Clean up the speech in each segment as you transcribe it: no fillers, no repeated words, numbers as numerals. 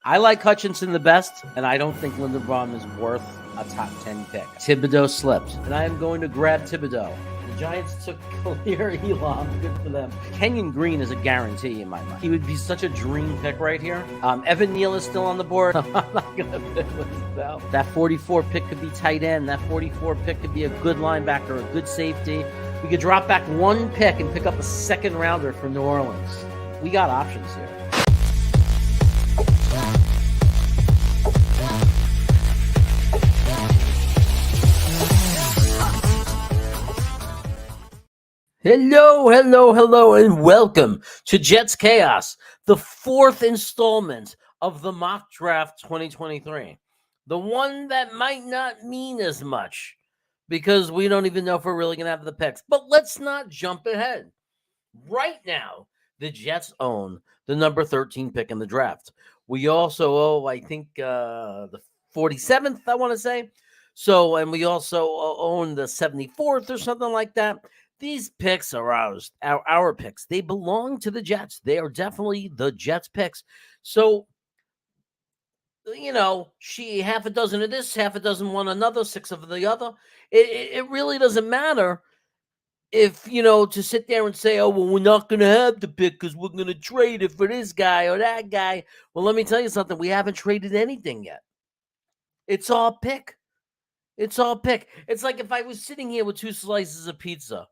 I like Hutchinson the best, and I don't think Linderbaum is worth a top 10 pick. Thibodeau slipped, and I am going to grab Thibodeau. The Giants took Khalil Elam. Good for them. Kenyon Green is a guarantee in my mind. He would be such a dream pick right here. Evan Neal is still on the board. I'm not going to pick with him. That 44 pick could be tight end. That 44 pick could be a good linebacker, a good safety. We could drop back one pick and pick up a second rounder from New Orleans. We got options here. Hello, and welcome to Jets Chaos, the fourth installment of the Mock Draft 2023. The one that might not mean as much because we don't even know if we're really going to have the picks. But let's not jump ahead. Right now, the Jets own the number 13 pick in the draft. We also owe, I think, the 47th, I want to say. So, and we also own the 74th or something like that. These picks are our picks. They belong to the Jets. They are definitely the Jets picks. So, you know, she half a dozen of this, half a dozen one another, six of the other. It really doesn't matter if, you know, to sit there and say, oh, well, we're not going to have the pick because we're going to trade it for this guy or that guy. Well, let me tell you something. We haven't traded anything yet. It's all pick. It's all pick. It's like if I was sitting here with two slices of pizza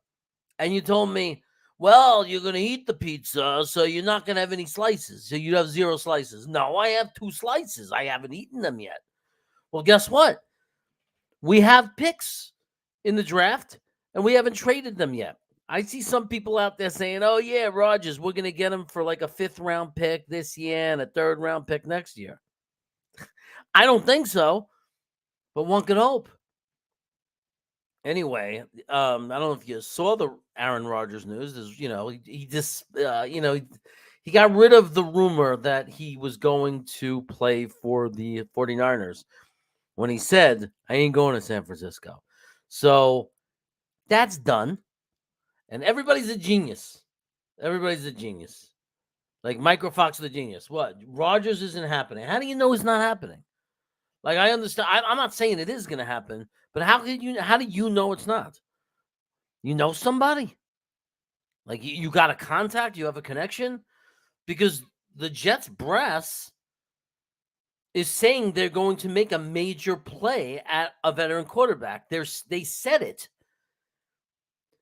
and you told me, well, you're going to eat the pizza, so you're not going to have any slices. So you'd have 0 slices. No, I have 2 slices. I haven't eaten them yet. Well, guess what? We have picks in the draft, and we haven't traded them yet. I see some people out there saying, oh, yeah, Rodgers, we're going to get him for like a 5th-round pick this year and a 3rd-round pick next year. I don't think so, but one could hope. Anyway, I don't know if you saw the Aaron Rodgers news. Is, you know, he just, he got rid of the rumor that he was going to play for the 49ers when he said, I ain't going to San Francisco. So that's done. And everybody's a genius. Everybody's a genius. Like Micro Fox the genius. What? Rodgers isn't happening. How do you know it's not happening? Like, I understand. I'm not saying it is going to happen, but how do you know it's not? You know somebody? Like, you got a contact? You have a connection? Because the Jets brass is saying they're going to make a major play at a veteran quarterback. They said it.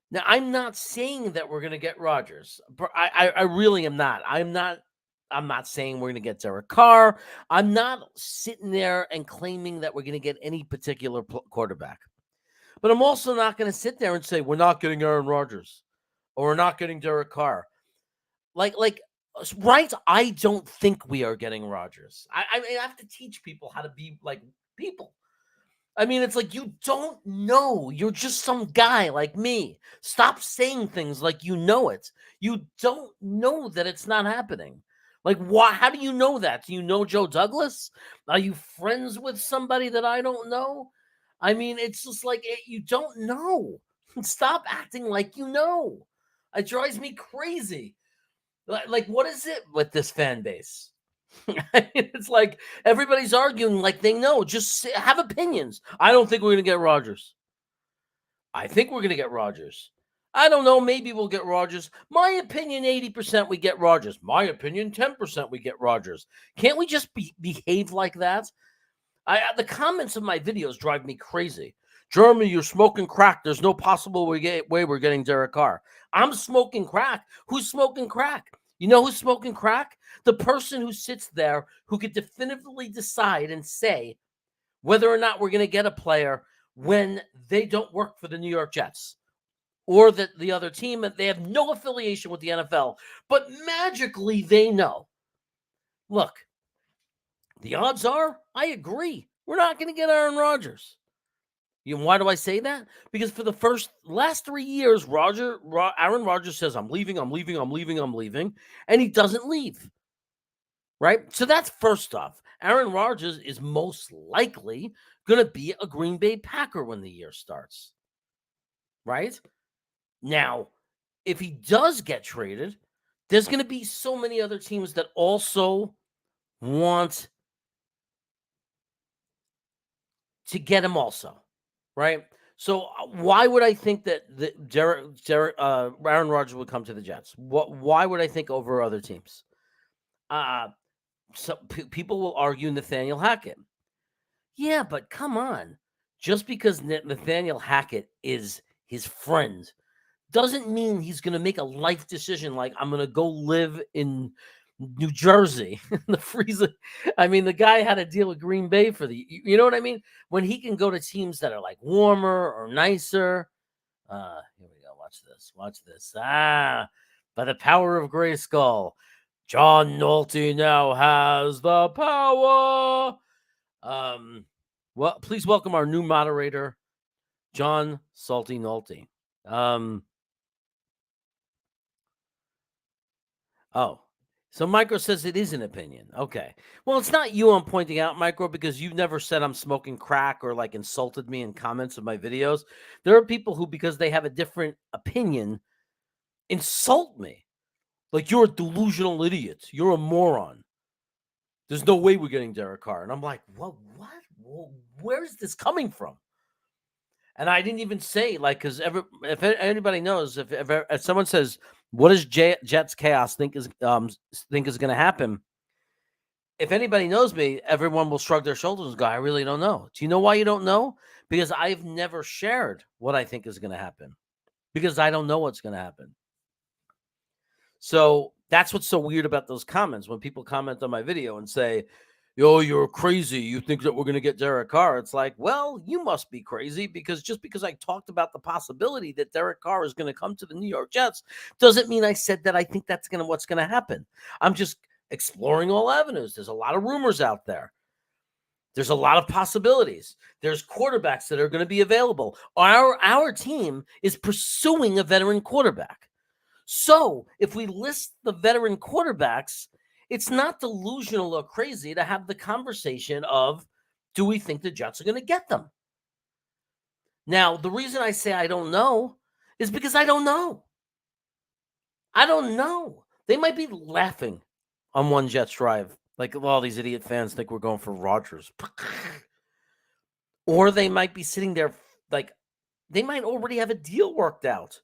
Now, I'm not saying that we're going to get Rodgers. I really am not. I'm not saying we're going to get Derek Carr. I'm not sitting there and claiming that we're going to get any particular quarterback. But I'm also not going to sit there and say we're not getting Aaron Rodgers or we're not getting Derek Carr. Right? I don't think we are getting Rodgers. I have to teach people how to be like people. I mean, it's like, you don't know. You're just some guy like me. Stop saying things like you know it. You don't know that it's not happening. Like, why? How do you know that? Do you know Joe Douglas? Are you friends with somebody that I don't know? I mean, it's just like, you don't know. Stop acting like you know. It drives me crazy. Like, what is it with this fan base? It's like everybody's arguing like they know. Just have opinions. I don't think we're going to get Rodgers. I think we're going to get Rodgers. I don't know. Maybe we'll get Rodgers. My opinion, 80% we get Rodgers. My opinion, 10% we get Rodgers. Can't we just behave like that? The comments of my videos drive me crazy. Jeremy, you're smoking crack. There's no possible way we're getting Derek Carr. I'm smoking crack. Who's smoking crack? You know who's smoking crack? The person who sits there who could definitively decide and say whether or not we're going to get a player when they don't work for the New York Jets or the other team. They have no affiliation with the NFL, but magically they know. Look, the odds are, I agree, we're not going to get Aaron Rodgers. Why do I say that? Because for the last 3 years, Aaron Rodgers says, I'm leaving, and he doesn't leave. Right? So that's first off. Aaron Rodgers is most likely going to be a Green Bay Packer when the year starts. Right? Now, if he does get traded, there's going to be so many other teams that also want to get him also, right? So why would I think that Aaron Rodgers would come to the Jets? Why would I think over other teams? Uh, so people will argue Nathaniel Hackett. Yeah, but come on. Just because Nathaniel Hackett is his friend doesn't mean he's going to make a life decision like I'm going to go live in New Jersey in the freezer. I mean, the guy had a deal with Green Bay for you know what I mean? When he can go to teams that are like warmer or nicer. Here we go. Watch this. Watch this. By the power of Grayskull, John Nolte now has the power. Well, please welcome our new moderator, John Salty Nolte. So Micro says it is an opinion. Okay. Well, it's not you I'm pointing out, Micro, because you've never said I'm smoking crack or like insulted me in comments of my videos. There are people who, because they have a different opinion, insult me. Like, you're a delusional idiot. You're a moron. There's no way we're getting Derek Carr. And I'm like, what? Where is this coming from? And I didn't even say, like, because if anybody knows, if someone says, what does Jets chaos think is going to happen? If anybody knows me, everyone will shrug their shoulders and go, I really don't know. Do you know why you don't know? Because I've never shared what I think is going to happen. Because I don't know what's going to happen. So that's what's so weird about those comments. When people comment on my video and say, yo, you're crazy, you think that we're going to get Derek Carr. It's like, well, you must be crazy, because just because I talked about the possibility that Derek Carr is going to come to the New York Jets doesn't mean I said that I think that's what's going to happen. I'm just exploring all avenues. There's a lot of rumors out there. There's a lot of possibilities. There's quarterbacks that are going to be available. Our team is pursuing a veteran quarterback. So if we list the veteran quarterbacks, it's not delusional or crazy to have the conversation of, do we think the Jets are going to get them? Now, the reason I say I don't know is because I don't know. I don't know. They might be laughing on one Jets drive, like all these idiot fans think we're going for Rodgers. Or they might be sitting there like they might already have a deal worked out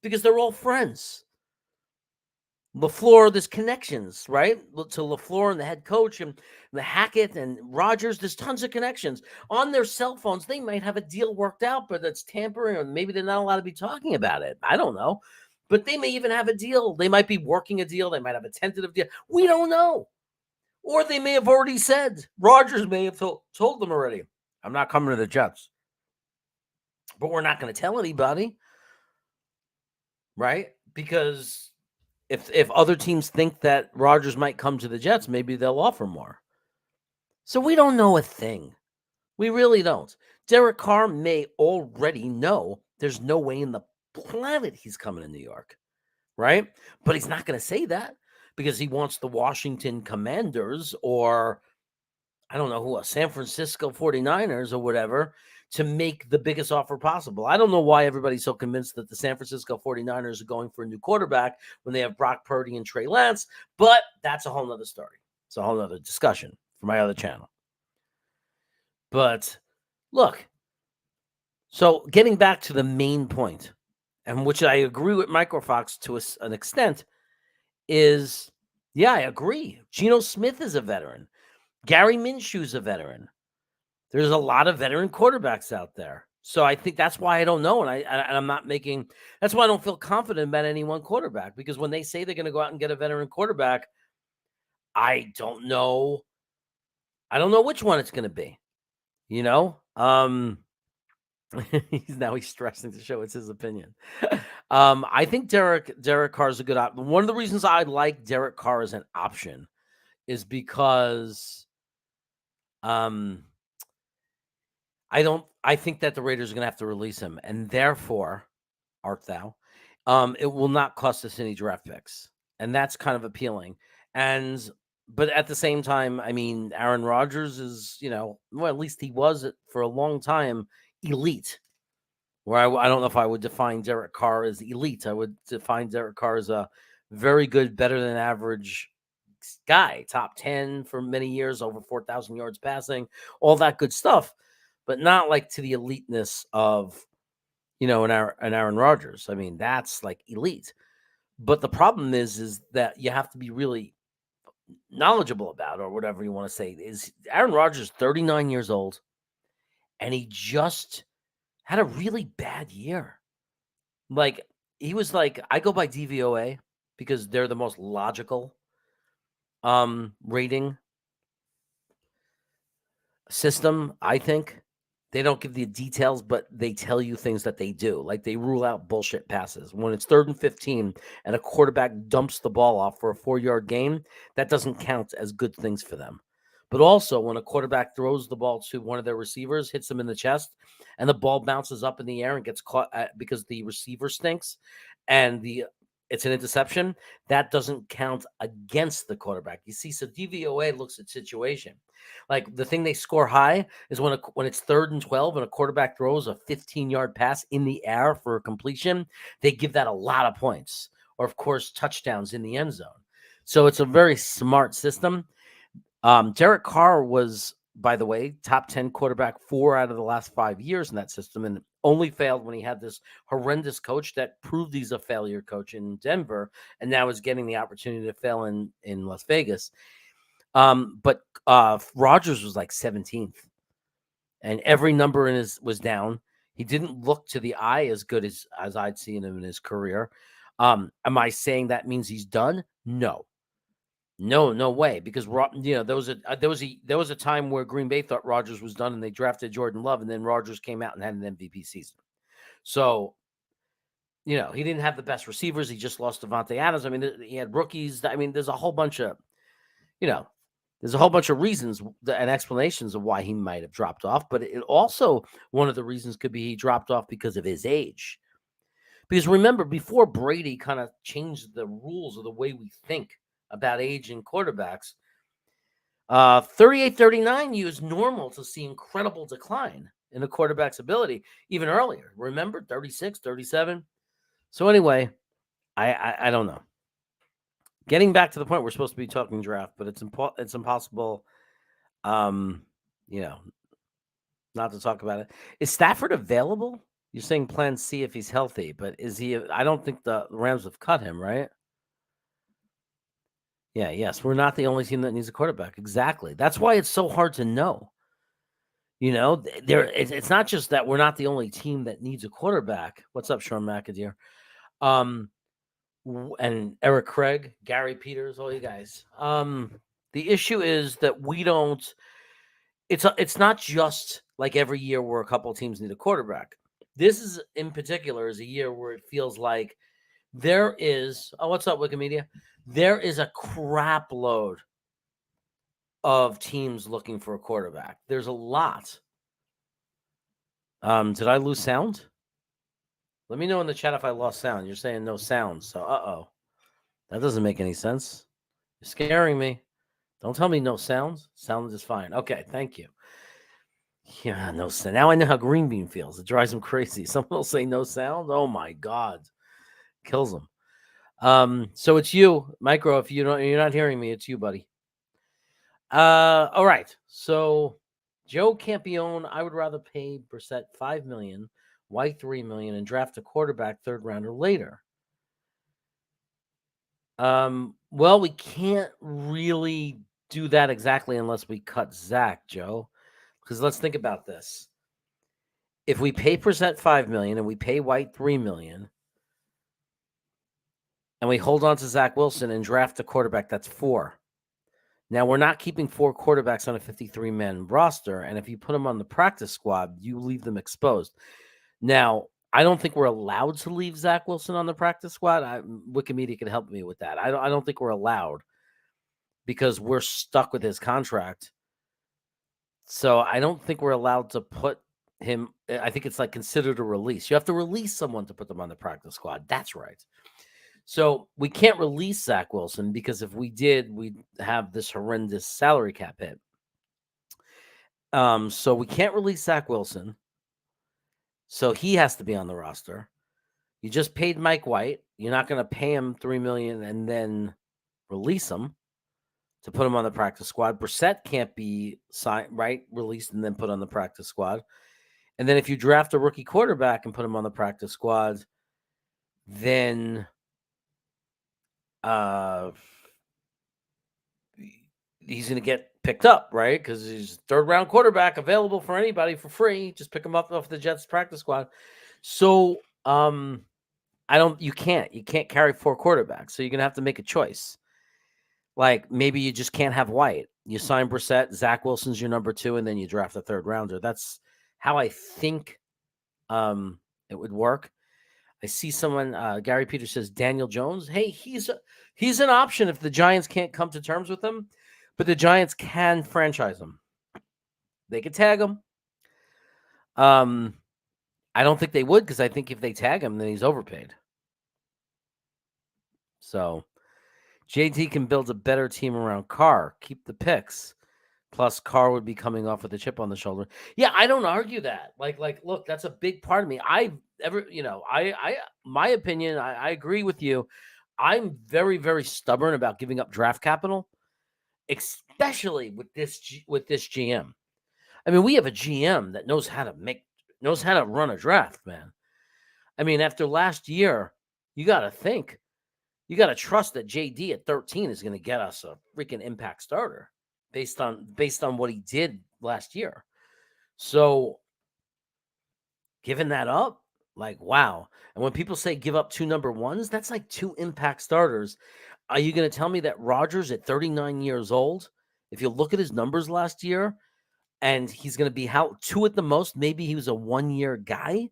because they're all friends. LaFleur, there's connections, right? To LaFleur and the head coach and the Hackett and Rodgers, there's tons of connections. On their cell phones, they might have a deal worked out, but that's tampering, or maybe they're not allowed to be talking about it. I don't know. But they may even have a deal. They might be working a deal. They might have a tentative deal. We don't know. Or they may have already said, Rodgers may have told them already, I'm not coming to the Jets. But we're not going to tell anybody, right? Because if other teams think that Rodgers might come to the Jets, maybe they'll offer more. So we don't know a thing. We really don't. Derek Carr may already know there's no way in the planet he's coming to New York, right? But he's not going to say that because he wants the Washington Commanders or, I don't know who, San Francisco 49ers or whatever, to make the biggest offer possible. I don't know why everybody's so convinced that the San Francisco 49ers are going for a new quarterback when they have Brock Purdy and Trey Lance, but that's a whole nother story. It's a whole nother discussion for my other channel. But look, so getting back to the main point, and which I agree with Microfox to an extent, is, yeah, I agree. Geno Smith is a veteran. Gary Minshew's a veteran. There's a lot of veteran quarterbacks out there. So I think that's why I don't know. And I'm not making, that's why I don't feel confident about any one quarterback, because when they say they're going to go out and get a veteran quarterback, I don't know. I don't know which one it's going to be, you know? He's stressing to show it's his opinion. I think Derek Carr is a good option. One of the reasons I like Derek Carr as an option is because, I think that the Raiders are going to have to release him, and therefore, it will not cost us any draft picks, and that's kind of appealing. But at the same time, I mean, Aaron Rodgers is, well, at least he was for a long time elite. Where I don't know if I would define Derek Carr as elite. I would define Derek Carr as a very good, better than average guy, top 10 for many years, over 4,000 yards passing, all that good stuff. but not like to the eliteness of, an Aaron Rodgers. I mean, that's like elite. But the problem is that you have to be really knowledgeable about, or whatever you want to say, is Aaron Rodgers 39 years old, and he just had a really bad year. Like, he was like, I go by DVOA because they're the most logical rating system, I think. They don't give the details, but they tell you things that they do. Like, they rule out bullshit passes. When it's 3rd and 15 and a quarterback dumps the ball off for a 4-yard gain, that doesn't count as good things for them. But also, when a quarterback throws the ball to one of their receivers, hits them in the chest, and the ball bounces up in the air and gets caught because the receiver stinks, and it's an interception, that doesn't count against the quarterback. You see, so DVOA looks at situation. Like, the thing they score high is when it's 3rd and 12 and a quarterback throws a 15-yard pass in the air for a completion, they give that a lot of points, or of course touchdowns in the end zone. So it's a very smart system. Derek Carr was, by the way, top 10 quarterback 4 out of the last 5 years in that system, and only failed when he had this horrendous coach that proved he's a failure coach in Denver, and now is getting the opportunity to fail in Las Vegas. But Rodgers was like 17th, and every number in his was down. He didn't look to the eye as good as I'd seen him in his career. Am I saying that means he's done? No. No way. Because there was a time where Green Bay thought Rodgers was done, and they drafted Jordan Love, and then Rodgers came out and had an MVP season. So, he didn't have the best receivers. He just lost Devontae Adams. I mean, he had rookies. I mean, there's a whole bunch of, reasons and explanations of why he might have dropped off. But it also, one of the reasons could be he dropped off because of his age. Because remember, before Brady kind of changed the rules of the way we think about age in quarterbacks, 38, 39 years normal to see incredible decline in a quarterback's ability, even earlier. Remember, 36, 37. So anyway, I don't know. Getting back to the point, we're supposed to be talking draft, but it's impossible, not to talk about it. Is Stafford available? You're saying plan C if he's healthy, but is he? I don't think the Rams have cut him, right? Yeah, yes. We're not the only team that needs a quarterback. Exactly. That's why it's so hard to know. It's not just that we're not the only team that needs a quarterback. What's up, Sean McAdeer? And Eric Craig, Gary Peters, all you guys. The issue is that we don't. It's not just like every year where a couple of teams need a quarterback. This is, in particular, is a year where it feels like there is. Oh, what's up, Wikimedia? There is a crap load of teams looking for a quarterback. There's a lot. Did I lose sound? Let me know in the chat if I lost sound. You're saying no sound, so that doesn't make any sense. You're scaring me. Don't tell me no sound. Sound is fine. Okay, thank you. Yeah, no sound. Now I know how Green Bean feels. It drives him crazy. Someone will say no sound. Oh my God, kills him. So it's you, Micro. If you're not hearing me, it's you, buddy. All right. So Joe Campione, I would rather pay Brissett $5 million, White $3 million, and draft a quarterback 3rd rounder later. Well, we can't really do that exactly unless we cut Zach, Joe. Because let's think about this. If we pay Brissett $5 million and we pay White $3 million, and we hold on to Zach Wilson and draft a quarterback, that's 4. Now, we're not keeping 4 quarterbacks on a 53-man roster, and if you put them on the practice squad, you leave them exposed. Now, I don't think we're allowed to leave Zach Wilson on the practice squad. Wikimedia can help me with that. I don't think we're allowed because we're stuck with his contract. So I don't think we're allowed to put him. I think it's like considered a release. You have to release someone to put them on the practice squad. That's right. So we can't release Zach Wilson because if we did, we'd have this horrendous salary cap hit. So we can't release Zach Wilson. So he has to be on the roster. You just paid Mike White. You're not going to pay him $3 million and then release him. to put him on the practice squad. Brissett can't be signed, right, released and then put on the practice squad. And then if you draft a rookie quarterback and put him on the practice squad, then he's going to get picked up, right? Because he's third round quarterback available for anybody for free. Just pick him up off the Jets practice squad. So you can't carry 4 quarterbacks. So you're going to have to make a choice. Like maybe you just can't have White. You sign Brissett, Zach Wilson's your number 2, and then you draft a third rounder. That's how I think it would work. I see someone, Gary Peters says Daniel Jones. Hey, he's an option if the Giants can't come to terms with him, but the Giants can franchise him. They could tag him. I don't think they would, because I think if they tag him, then he's overpaid. So JT can build a better team around Carr. Keep the picks. Plus, Carr would be coming off with a chip on the shoulder. Yeah, I don't argue that. Like, look, that's a big part of me. My opinion, I agree with you. I'm very, very stubborn about giving up draft capital, especially with this GM. I mean, we have a GM that knows how to run a draft, man. I mean, after last year, you got to trust that JD at 13 is going to get us a freaking impact starter based on what he did last year. So giving that up, like, wow. And when people say give up 2 number 1s, that's like 2 impact starters. Are you going to tell me that Rodgers at 39 years old, if you look at his numbers last year, and he's going to be 2 at the most, maybe he was a 1-year guy,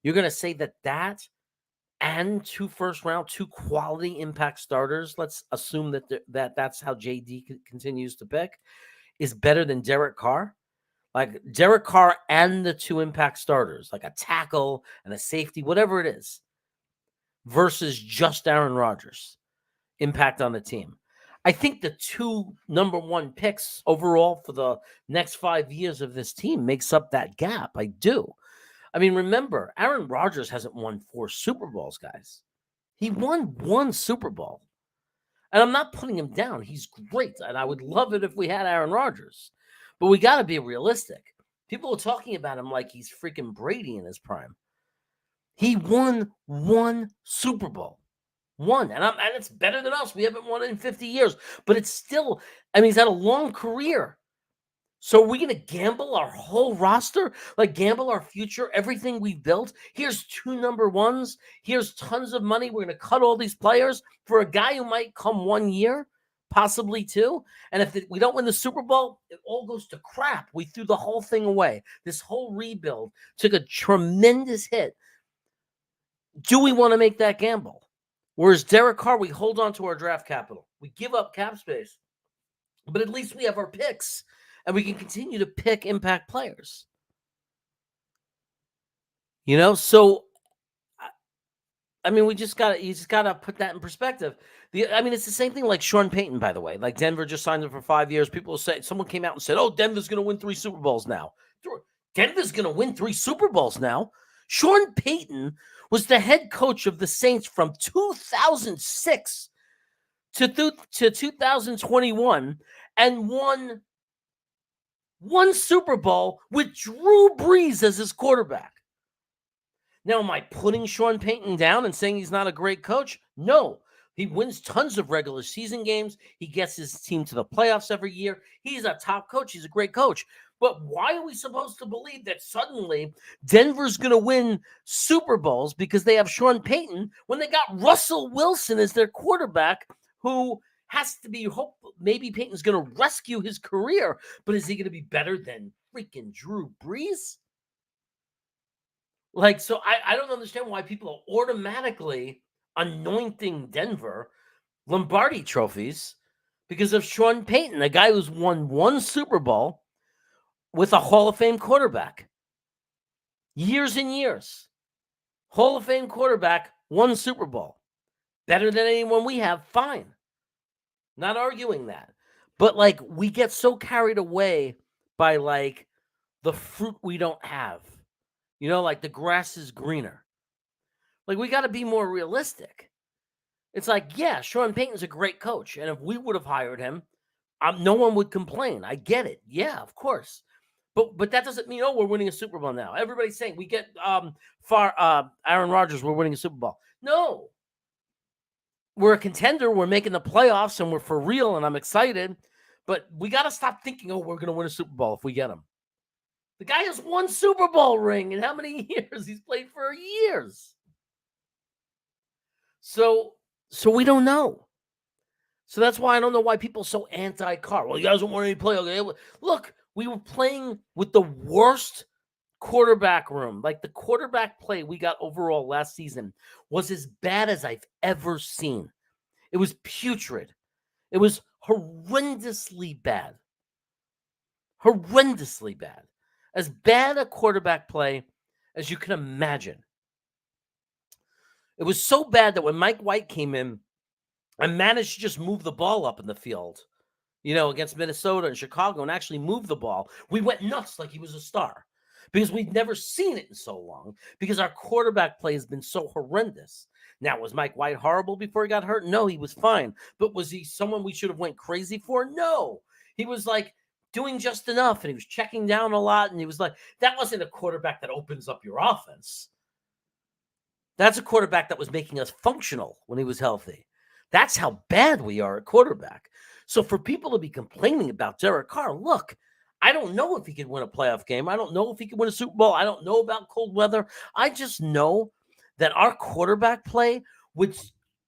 you're going to say that and 2 first round, 2 quality impact starters, let's assume that's how JD continues to pick, is better than Derek Carr? Like Derek Carr and the 2 impact starters, like a tackle and a safety, whatever it is, versus just Aaron Rodgers impact on the team. I think the 2 number 1 picks overall for the next 5 years of this team makes up that gap. I do. I mean, remember, Aaron Rodgers hasn't won 4 Super Bowls, guys. He won 1 Super Bowl. And I'm not putting him down. He's great. And I would love it if we had Aaron Rodgers. But we got to be realistic. People are talking about him like he's freaking Brady in his prime. He won 1 Super Bowl. 1. And it's better than us. We haven't won it in 50 years. But it's still, I mean, he's had a long career. So are we going to gamble our whole roster? Like gamble our future, everything we've built? Here's 2 number 1s. Here's tons of money. We're going to cut all these players for a guy who might come 1 year, possibly 2. And if we don't win the Super Bowl, it all goes to crap. We threw the whole thing away. This whole rebuild took a tremendous hit. Do we want to make that gamble? Whereas Derek Carr, we hold on to our draft capital. We give up cap space. But at least we have our picks. And we can continue to pick impact players. So I mean, you just gotta put that in perspective. It's the same thing like Sean Payton, by the way. Like Denver just signed him for 5 years. People say, someone came out and said, "Oh, Denver's gonna win 3 Super Bowls now." Denver's gonna win 3 Super Bowls now. Sean Payton was the head coach of the Saints from 2006 to 2021 and won 1 Super Bowl with Drew Brees as his quarterback. Now, am I putting Sean Payton down and saying he's not a great coach? No. He wins tons of regular season games. He gets his team to the playoffs every year. He's a top coach. He's a great coach. But why are we supposed to believe that suddenly Denver's going to win Super Bowls because they have Sean Payton when they got Russell Wilson as their quarterback, who has to be hope maybe Payton's going to rescue his career, but is he going to be better than freaking Drew Brees? Like, so I don't understand why people are automatically anointing Denver Lombardi trophies because of Sean Payton, a guy who's won 1 Super Bowl with a Hall of Fame quarterback. Years and years. Hall of Fame quarterback, 1 Super Bowl. Better than anyone we have, fine. Not arguing that. But like we get so carried away by like the fruit we don't have. Like the grass is greener. Like we got to be more realistic. It's like, yeah, Sean Payton's a great coach. And if we would have hired him, No one would complain. I get it. Yeah, of course. But that doesn't mean, we're winning a Super Bowl now. Everybody's saying we get Aaron Rodgers, we're winning a Super Bowl. No. We're a contender, we're making the playoffs, and we're for real, and I'm excited. But we got to stop thinking, we're going to win a Super Bowl if we get him. The guy has one Super Bowl ring in how many years? He's played for years. So we don't know. So that's why I don't know why people are so anti-Carr. Well, you guys don't want any play. Okay. Look, we were playing with the worst quarterback room. Like the quarterback play we got overall last season was as bad as I've ever seen. It was putrid. It was horrendously bad. Horrendously bad. As bad a quarterback play as you can imagine. It was so bad that when Mike White came in, I managed to just move the ball up in the field, against Minnesota and Chicago, and actually move the ball. We went nuts like he was a star because we'd never seen it in so long because our quarterback play has been so horrendous. Now, was Mike White horrible before he got hurt? No, he was fine. But was he someone we should have went crazy for? No. He was like doing just enough, and he was checking down a lot, and he was like, that wasn't a quarterback that opens up your offense. That's a quarterback that was making us functional when he was healthy. That's how bad we are at quarterback. So for people to be complaining about Derek Carr, look, I don't know if he could win a playoff game. I don't know if he could win a Super Bowl. I don't know about cold weather. I just know that our quarterback play would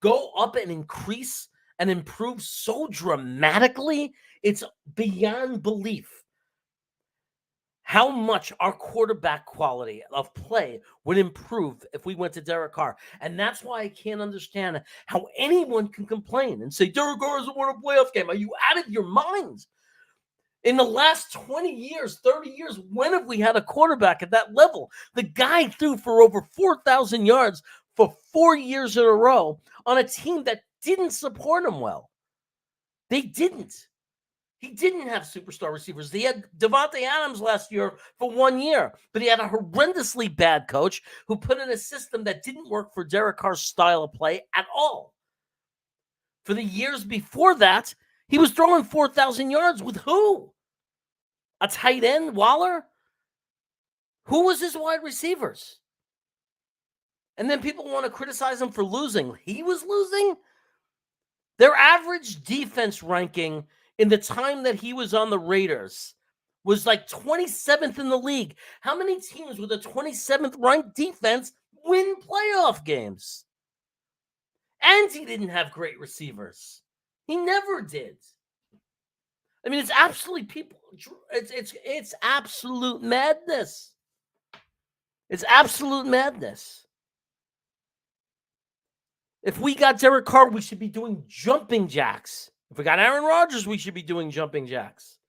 go up and increase and improve so dramatically, it's beyond belief how much our quarterback quality of play would improve if we went to Derek Carr. And that's why I can't understand how anyone can complain and say, Derek Carr doesn't win a playoff game. Are you out of your minds? In the last 20 years, 30 years, when have we had a quarterback at that level? The guy threw for over 4,000 yards for 4 years in a row on a team that didn't support him well. They didn't. He didn't have superstar receivers. He had Devontae Adams last year for 1 year, but he had a horrendously bad coach who put in a system that didn't work for Derek Carr's style of play at all. For the years before that, he was throwing 4,000 yards with who? A tight end, Waller? Who was his wide receivers? And then people want to criticize him for losing. He was losing? Their average defense ranking in the time that he was on the Raiders was like 27th in the league. How many teams with a 27th ranked defense win playoff games? And he didn't have great receivers. He never did. I mean, it's absolutely it's absolute madness. It's absolute madness. If we got Derek Carr, we should be doing jumping jacks. If we got Aaron Rodgers, we should be doing jumping jacks.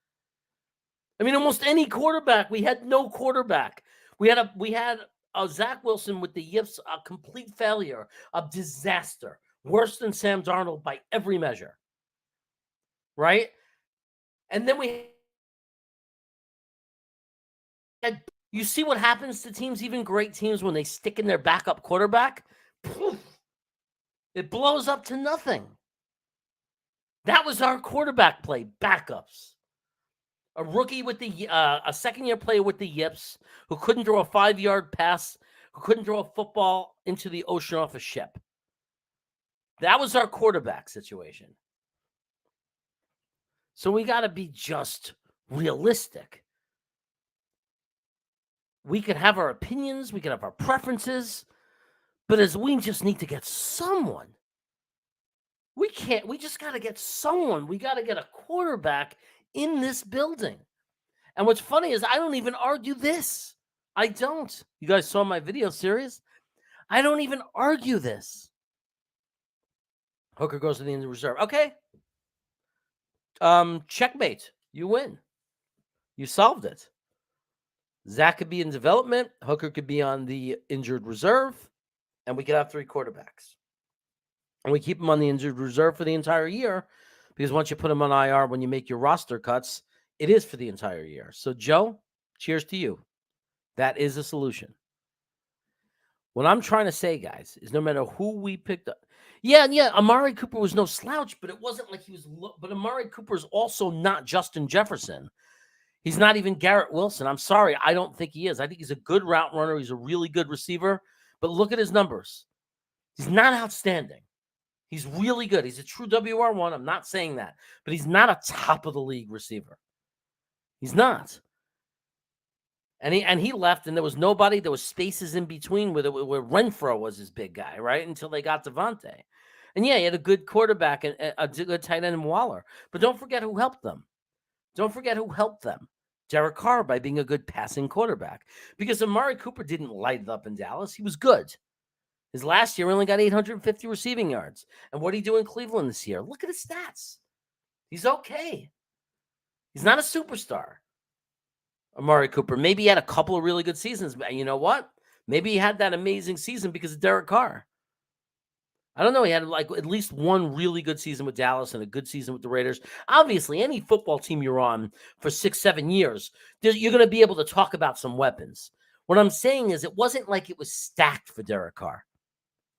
I mean, almost any quarterback. We had no quarterback. We had a Zach Wilson with the yips, a complete failure, a disaster, worse than Sam Darnold by every measure. Right? And then you see what happens to teams, even great teams, when they stick in their backup quarterback? Poof, it blows up to nothing. That was our quarterback play, backups. A rookie with a second-year player with the yips who couldn't throw a 5-yard pass, who couldn't throw a football into the ocean off a ship. That was our quarterback situation. So we got to be just realistic. We could have our opinions, we could have our preferences, but as we just need to get someone. We just got to get someone. We got to get a quarterback in this building. And what's funny is I don't even argue this. I don't. You guys saw my video series? I don't even argue this. Hooker goes to the injured reserve. Okay. Checkmate. You win. You solved it. Zach could be in development. Hooker could be on the injured reserve. And we could have 3 quarterbacks. And we keep him on the injured reserve for the entire year because once you put him on IR, when you make your roster cuts, it is for the entire year. So, Joe, cheers to you. That is a solution. What I'm trying to say, guys, is no matter who we picked up. Yeah, Amari Cooper was no slouch, but it wasn't like he was. But Amari Cooper is also not Justin Jefferson. He's not even Garrett Wilson. I'm sorry. I don't think he is. I think he's a good route runner. He's a really good receiver. But look at his numbers. He's not outstanding. He's really good. He's a true WR1. I'm not saying that. But he's not a top of the league receiver. He's not. And he left, and there was nobody. There was spaces in between where Renfro was his big guy, right? Until they got Devontae. And yeah, he had a good quarterback and a good tight end in Waller. But don't forget who helped them. Derek Carr, by being a good passing quarterback. Because Amari Cooper didn't light it up in Dallas. He was good. His last year only got 850 receiving yards. And what did he do in Cleveland this year? Look at his stats. He's okay. He's not a superstar. Amari Cooper. Maybe he had a couple of really good seasons. But you know what? Maybe he had that amazing season because of Derek Carr. I don't know. He had like at least one really good season with Dallas and a good season with the Raiders. Obviously, any football team you're on for 6-7 years, you're going to be able to talk about some weapons. What I'm saying is it wasn't like it was stacked for Derek Carr,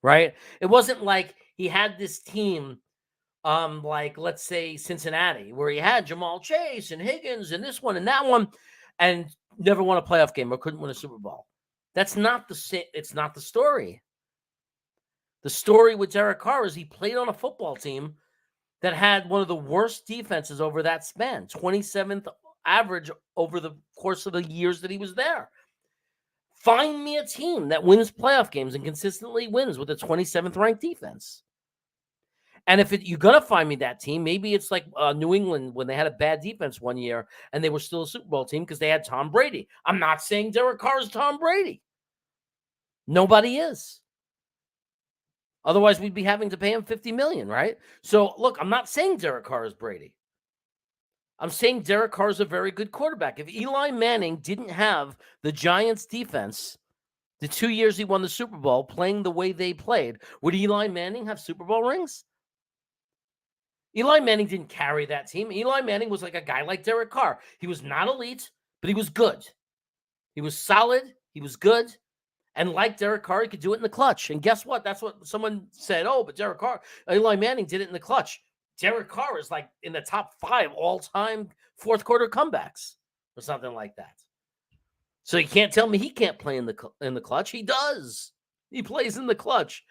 right? It wasn't like he had this team like, let's say, Cincinnati, where he had Jamal Chase and Higgins and this one and that one, and never won a playoff game or couldn't win a Super Bowl. That's not it's not the story. The story with Derek Carr is he played on a football team that had one of the worst defenses over that span, 27th average over the course of the years that he was there. Find me a team that wins playoff games and consistently wins with a 27th ranked defense. And if you're going to find me that team, maybe it's like New England when they had a bad defense one year and they were still a Super Bowl team because they had Tom Brady. I'm not saying Derek Carr is Tom Brady. Nobody is. Otherwise, we'd be having to pay him $50 million, right? So, look, I'm not saying Derek Carr is Brady. I'm saying Derek Carr is a very good quarterback. If Eli Manning didn't have the Giants' defense the 2 years he won the Super Bowl playing the way they played, would Eli Manning have Super Bowl rings? Eli Manning didn't carry that team. Eli Manning was like a guy like Derek Carr. He was not elite, but he was good. He was solid. He was good. And like Derek Carr, he could do it in the clutch. And guess what? That's what someone said. Oh, but Eli Manning did it in the clutch. Derek Carr is like in the top 5 all-time fourth quarter comebacks or something like that. So you can't tell me he can't play in the clutch. He does. He plays in the clutch.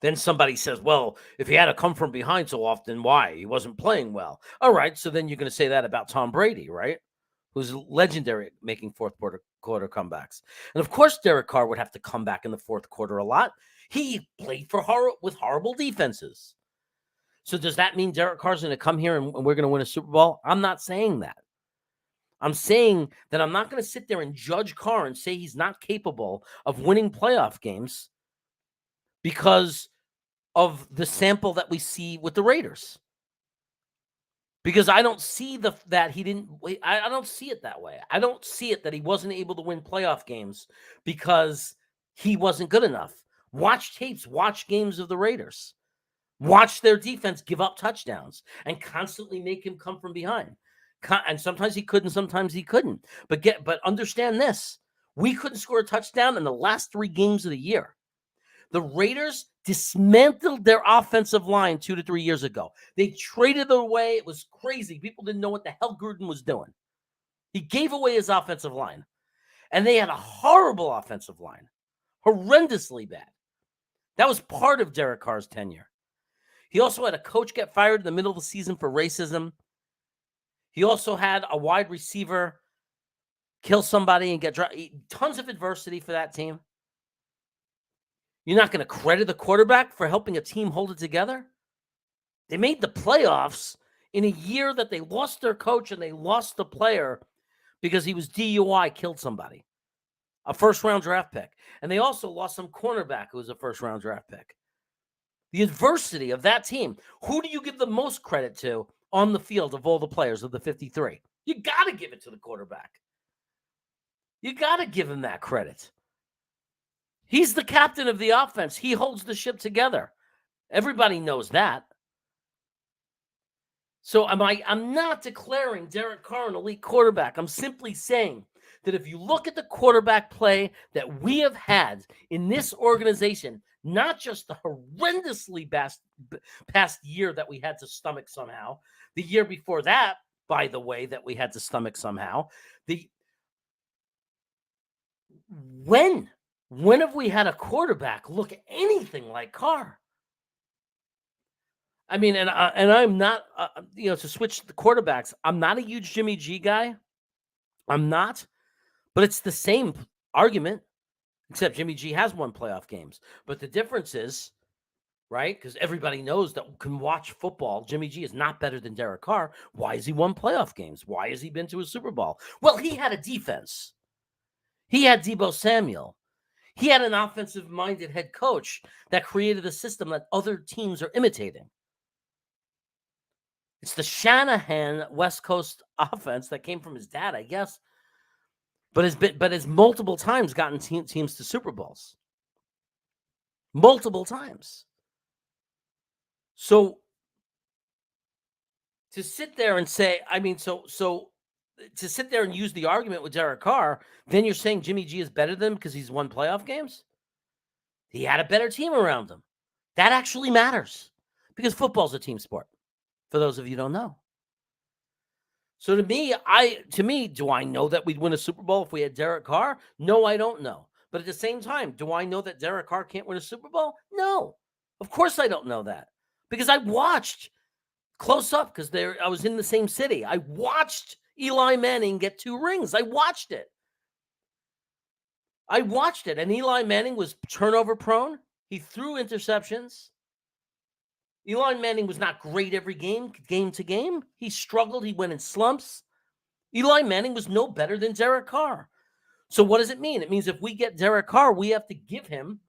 Then somebody says, well, if he had to come from behind so often, why? He wasn't playing well. All right, so then you're going to say that about Tom Brady, right? Who's legendary at making fourth quarter comebacks. And of course, Derek Carr would have to come back in the fourth quarter a lot. He played with horrible defenses. So does that mean Derek Carr's going to come here and we're going to win a Super Bowl? I'm not saying that. I'm saying that I'm not going to sit there and judge Carr and say he's not capable of winning playoff games because of the sample that we see with the Raiders. Because I don't see that he didn't. I don't see it that way. I don't see it that he wasn't able to win playoff games because he wasn't good enough. Watch tapes, watch games of the Raiders. Watch their defense give up touchdowns and constantly make him come from behind. And sometimes he could, and sometimes he couldn't. But understand this: we couldn't score a touchdown in the last 3 games of the year. The Raiders dismantled their offensive line 2 to 3 years ago. They traded it away. It was crazy. People didn't know what the hell Gruden was doing. He gave away his offensive line. And they had a horrible offensive line. Horrendously bad. That was part of Derek Carr's tenure. He also had a coach get fired in the middle of the season for racism. He also had a wide receiver kill somebody and get dropped. Tons of adversity for that team. You're not going to credit the quarterback for helping a team hold it together? They made the playoffs in a year that they lost their coach and they lost the player because he was DUI, killed somebody. A first-round draft pick. And they also lost some cornerback who was a first-round draft pick. The adversity of that team. Who do you give the most credit to on the field of all the players of the 53? You got to give it to the quarterback. You got to give him that credit. He's the captain of the offense. He holds the ship together. Everybody knows that. So I'm not declaring Derek Carr an elite quarterback. I'm simply saying that if you look at the quarterback play that we have had in this organization, not just the horrendously past year that we had to stomach somehow, the year before that, by the way, that we had to stomach somehow, when have we had a quarterback look anything like Carr? I mean, and I'm not, to switch the quarterbacks, I'm not a huge Jimmy G guy. I'm not, but it's the same argument, except Jimmy G has won playoff games. But the difference is, right, because everybody knows that can watch football, Jimmy G is not better than Derek Carr. Why has he won playoff games? Why has he been to a Super Bowl? Well, he had a defense. He had Deebo Samuel. He had an offensive-minded head coach that created a system that other teams are imitating. It's the Shanahan West Coast offense that came from his dad, I guess, but has multiple times gotten teams to Super Bowls. Multiple times. So to sit there and say, I mean, so to sit there and use the argument with Derek Carr, then you're saying Jimmy G is better than him because he's won playoff games? He had a better team around him. That actually matters because football's a team sport, for those of you who don't know. So to me, do I know that we'd win a Super Bowl if we had Derek Carr? No, I don't know. But at the same time, do I know that Derek Carr can't win a Super Bowl? No. Of course I don't know that. Because I watched close up because I was in the same city. I watched Eli Manning get 2 rings. I watched it. And Eli Manning was turnover prone. He threw interceptions. Eli Manning was not great every game to game. He struggled. He went in slumps. Eli Manning was no better than Derek Carr. So what does it mean? It means if we get Derek Carr, we have to give him,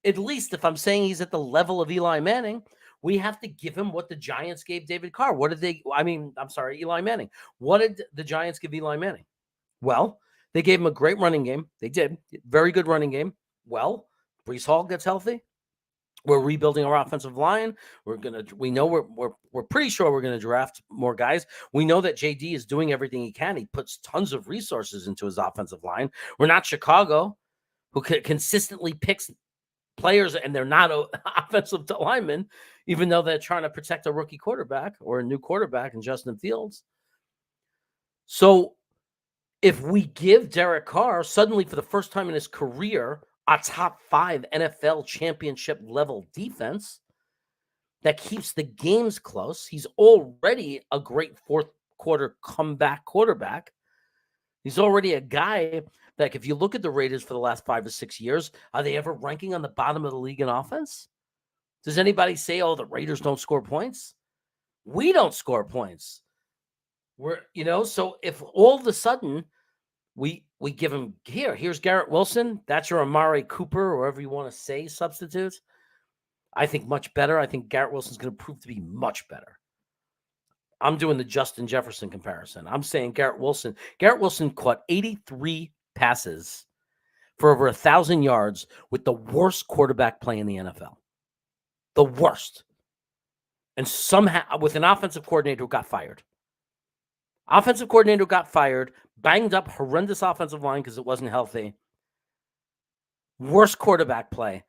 at least if I'm saying he's at the level of Eli Manning, we have to give him what the Giants gave David Carr. Eli Manning. What did the Giants give Eli Manning? Well, they gave him a great running game. They did. Very good running game. Well, Breece Hall gets healthy. We're rebuilding our offensive line. We're pretty sure we're gonna draft more guys. We know that JD is doing everything he can. He puts tons of resources into his offensive line. We're not Chicago, who consistently picks players and they're not offensive linemen, even though they're trying to protect a rookie quarterback or a new quarterback in Justin Fields. So if we give Derek Carr suddenly for the first time in his career a top 5 NFL championship level defense that keeps the games close, he's already a great fourth quarter comeback quarterback. He's already a guy that if you look at the Raiders for the last 5 to 6 years, are they ever ranking on the bottom of the league in offense? Does anybody say, oh, the Raiders don't score points? We don't score points. So if all of a sudden we give him here's Garrett Wilson, that's your Amari Cooper, or whatever you want to say, substitute. I think much better. I think Garrett Wilson's going to prove to be much better. I'm doing the Justin Jefferson comparison. I'm saying Garrett Wilson caught 83 passes for over 1,000 yards with the worst quarterback play in the NFL. The worst. And somehow with an offensive coordinator who got fired. Banged up, horrendous offensive line because it wasn't healthy. Worst quarterback play.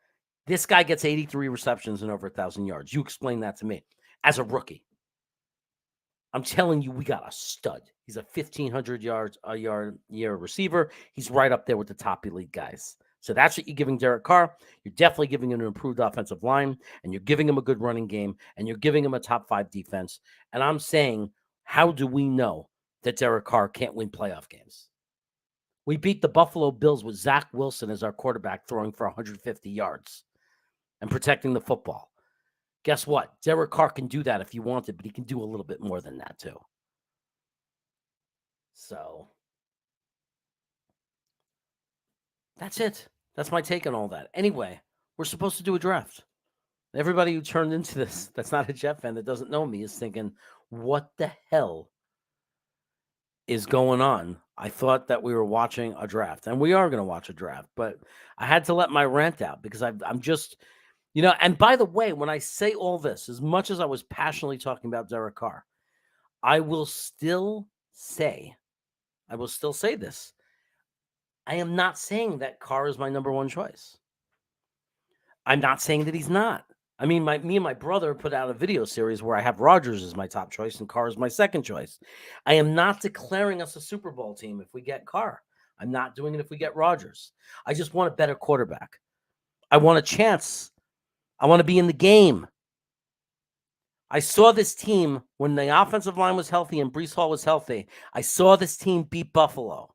This guy gets 83 receptions and over 1,000 yards. You explain that to me as a rookie. I'm telling you, we got a stud. He's a 1,500 yards a year receiver. He's right up there with the top elite guys. So that's what you're giving Derek Carr. You're definitely giving him an improved offensive line, and you're giving him a good running game, and you're giving him a top 5 defense. And I'm saying, how do we know that Derek Carr can't win playoff games? We beat the Buffalo Bills with Zach Wilson as our quarterback throwing for 150 yards and protecting the football. Guess what? Derek Carr can do that if he wanted, but he can do a little bit more than that too. So that's it. That's my take on all that. Anyway, we're supposed to do a draft. Everybody who turned into this that's not a Jet fan that doesn't know me is thinking, what the hell is going on? I thought that we were watching a draft, and we are going to watch a draft, but I had to let my rant out because I'm just, and by the way, when I say all this, as much as I was passionately talking about Derek Carr, I will still say this. I am not saying that Carr is my number one choice. I'm not saying that he's not. I mean, me and my brother put out a video series where I have Rodgers as my top choice and Carr is my second choice. I am not declaring us a Super Bowl team if we get Carr. I'm not doing it if we get Rodgers. I just want a better quarterback. I want a chance. I want to be in the game. I saw this team when the offensive line was healthy and Breece Hall was healthy. I saw this team beat Buffalo.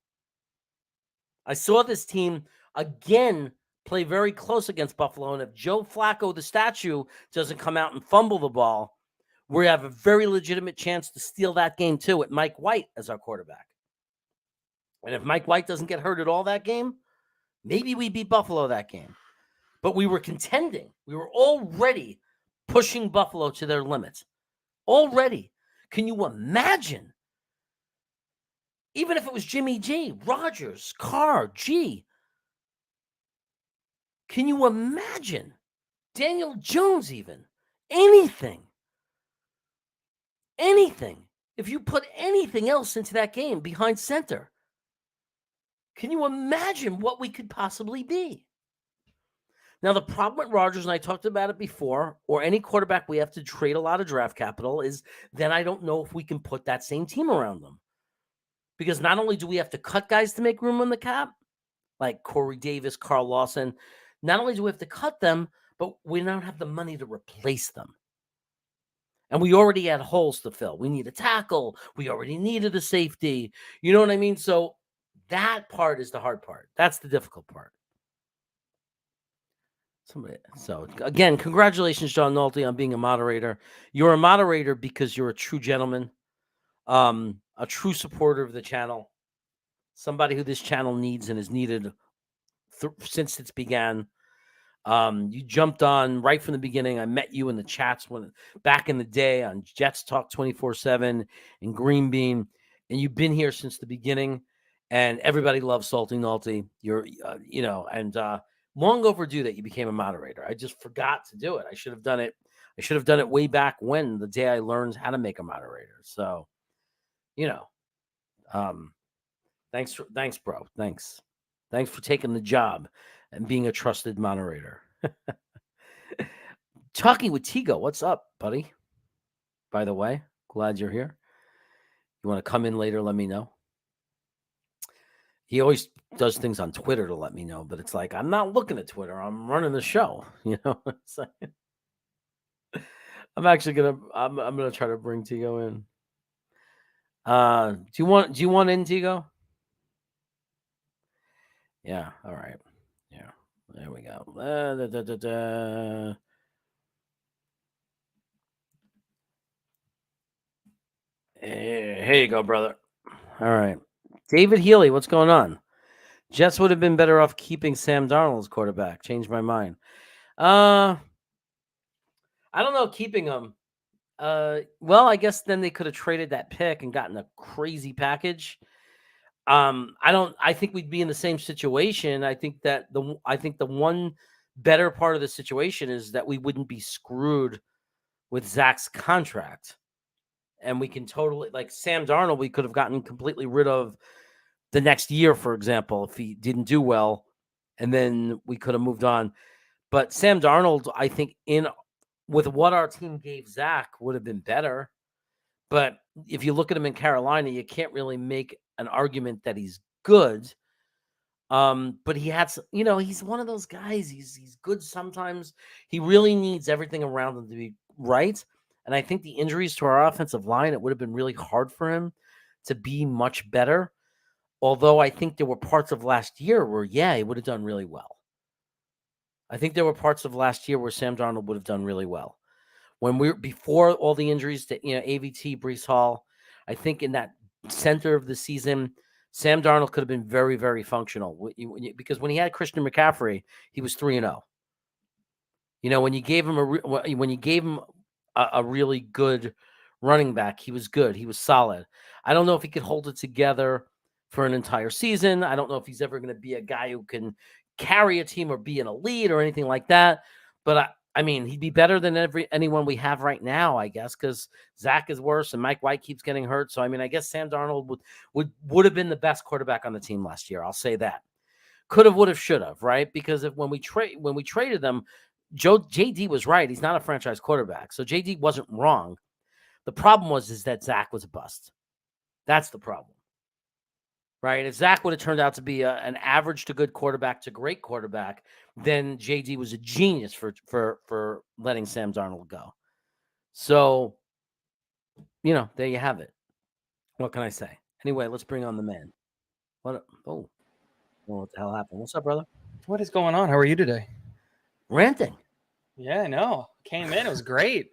I saw this team again play very close against Buffalo. And if Joe Flacco, the statue, doesn't come out and fumble the ball, we have a very legitimate chance to steal that game too with Mike White as our quarterback. And if Mike White doesn't get hurt at all that game, maybe we beat Buffalo that game. But we were contending. We were already pushing Buffalo to their limits. Already. Can you imagine? Even if it was Jimmy G, Rodgers, Carr, G. Can you imagine? Daniel Jones even. Anything. Anything. If you put anything else into that game behind center, can you imagine what we could possibly be? Now, the problem with Rodgers, and I talked about it before, or any quarterback we have to trade a lot of draft capital, is then I don't know if we can put that same team around them. Because not only do we have to cut guys to make room on the cap, like Corey Davis, Carl Lawson, not only do we have to cut them, but we don't have the money to replace them. And we already had holes to fill. We need a tackle. We already needed a safety. You know what I mean? So that part is the hard part. That's the difficult part. So again, congratulations, John Nolte, on being a moderator. You're a moderator because you're a true gentleman, a true supporter of the channel, somebody who this channel needs and has needed since it's began. You jumped on right from the beginning. I met you in the chats back in the day on Jets Talk 24/7 and Green Bean, and you've been here since the beginning. And everybody loves Salty Nolte. You're, and long overdue that you became a moderator. I just forgot to do it. I should have done it. I should have done it way back when, the day I learned how to make a moderator. So, thanks, bro. Thanks for taking the job and being a trusted moderator. Talking with Tigo, what's up, buddy? By the way, glad you're here. You want to come in later, let me know. He always does things on Twitter to let me know, but it's like, I'm not looking at Twitter. I'm running the show. It's like, I'm going to try to bring Tigo in. Do you want in, Tigo? Yeah. All right. Yeah. There we go. Here you go, brother. All right. David Healy, what's going on? Jets would have been better off keeping Sam Darnold as quarterback. Changed my mind. I don't know, keeping him. Well, I guess then they could have traded that pick and gotten a crazy package. I think we'd be in the same situation. I think the one better part of the situation is that we wouldn't be screwed with Zach's contract. And we can totally, like Sam Darnold, we could have gotten completely rid of the next year, for example, if he didn't do well, and then we could have moved on. But Sam Darnold, I think, with what our team gave Zach, would have been better. But if you look at him in Carolina, you can't really make an argument that he's good. But he had, he's one of those guys. He's good sometimes. He really needs everything around him to be right. And I think the injuries to our offensive line, it would have been really hard for him to be much better. Although I think there were parts of last year where, he would have done really well. I think there were parts of last year where Sam Darnold would have done really well. Before all the injuries to, AVT, Breece Hall, I think in that center of the season, Sam Darnold could have been very, very functional. Because when he had Christian McCaffrey, he was 3-0. When you gave him a really good running back, he was good. He was solid. I don't know if he could hold it together for an entire season. I don't know if he's ever going to be a guy who can carry a team or be an elite or anything like that. But I mean, he'd be better than anyone we have right now, I guess, because Zach is worse and Mike White keeps getting hurt. So, I mean, I guess Sam Darnold would have been the best quarterback on the team last year. I'll say that. Could have, would have, should have, right? Because when we traded them, JD was right. He's not a franchise quarterback, so JD wasn't wrong. The problem is that Zach was a bust. That's the problem, right? If Zach would have turned out to be an average to good quarterback to great quarterback, then JD was a genius for letting Sam Darnold go. So, there you have it. What can I say? Anyway, let's bring on the man. What the hell happened? What's up, brother? What is going on? How are you today? Ranting. Yeah, I know. Came in. It was great.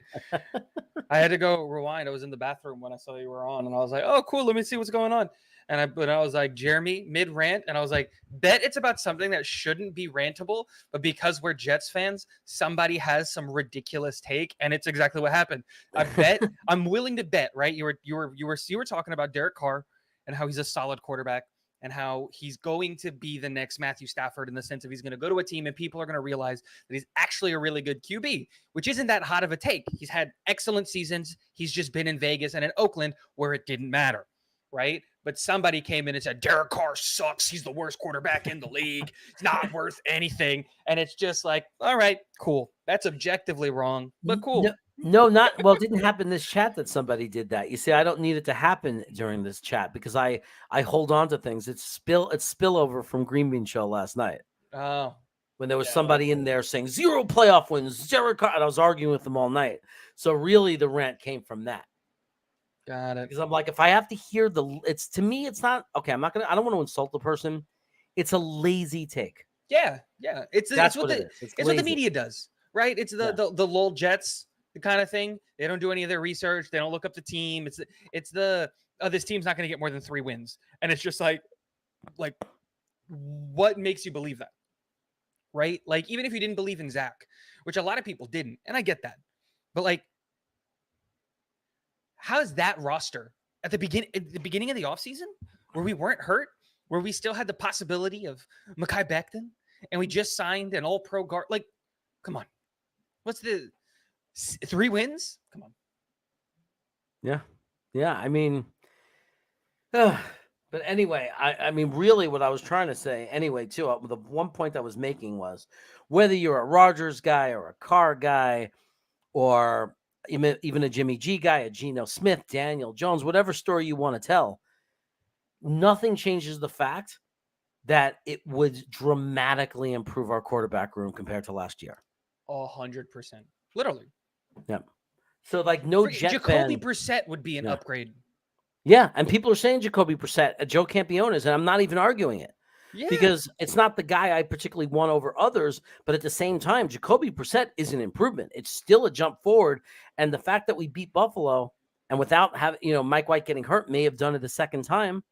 I had to go rewind. I was in the bathroom when I saw you were on, and I was like, "Oh, cool. Let me see what's going on." And I was like, Jeremy, mid rant, and I was like, "Bet it's about something that shouldn't be rantable, but because we're Jets fans, somebody has some ridiculous take, and it's exactly what happened." I bet I'm willing to bet. Right? You were talking about Derek Carr and how he's a solid quarterback, and how he's going to be the next Matthew Stafford in the sense of he's going to go to a team and people are going to realize that he's actually a really good QB, which isn't that hot of a take. He's had excellent seasons. He's just been in Vegas and in Oakland where it didn't matter, right? But somebody came in and said, Derek Carr sucks. He's the worst quarterback in the league. He's not worth anything. And it's just like, all right, cool. That's objectively wrong, but cool. No, it didn't happen in this chat that somebody did that. You see, I don't need it to happen during this chat because I hold on to things. It's spillover from Green Bean Show last night. Oh. When there was somebody in there saying 0 playoff wins, 0 and I was arguing with them all night. So really the rant came from that. Got it. Because I'm like, if I have to hear to me, it's not okay. I don't want to insult the person. It's a lazy take. Yeah. It's what the media does, right? It's the lull Jets, the kind of thing. They don't do any of their research. They don't look up the team. It's this team's not going to get more than 3 wins. And it's just like, what makes you believe that? Right? Like, even if you didn't believe in Zach, which a lot of people didn't, and I get that. But like, how's that roster at the beginning of the offseason where we weren't hurt, where we still had the possibility of Mekhi Becton, and we just signed an all-pro guard? Like, come on. What's the 3 wins? Come on. Yeah. I mean, but anyway, I mean, really what I was trying to say anyway, too, the one point I was making was whether you're a Rodgers guy or a Carr guy or even a Jimmy G guy, a Geno Smith, Daniel Jones, whatever story you want to tell, nothing changes the fact that it would dramatically improve our quarterback room compared to last year. 100%. Literally. Yeah. So like Jacoby Brissett would be an upgrade. Yeah, and people are saying Jacoby Brissett, Joe Campionis, and I'm not even arguing it. Yeah. Because it's not the guy I particularly want over others, but at the same time, Jacoby Brissett is an improvement. It's still a jump forward, and the fact that we beat Buffalo and without having, Mike White getting hurt may have done it a second time.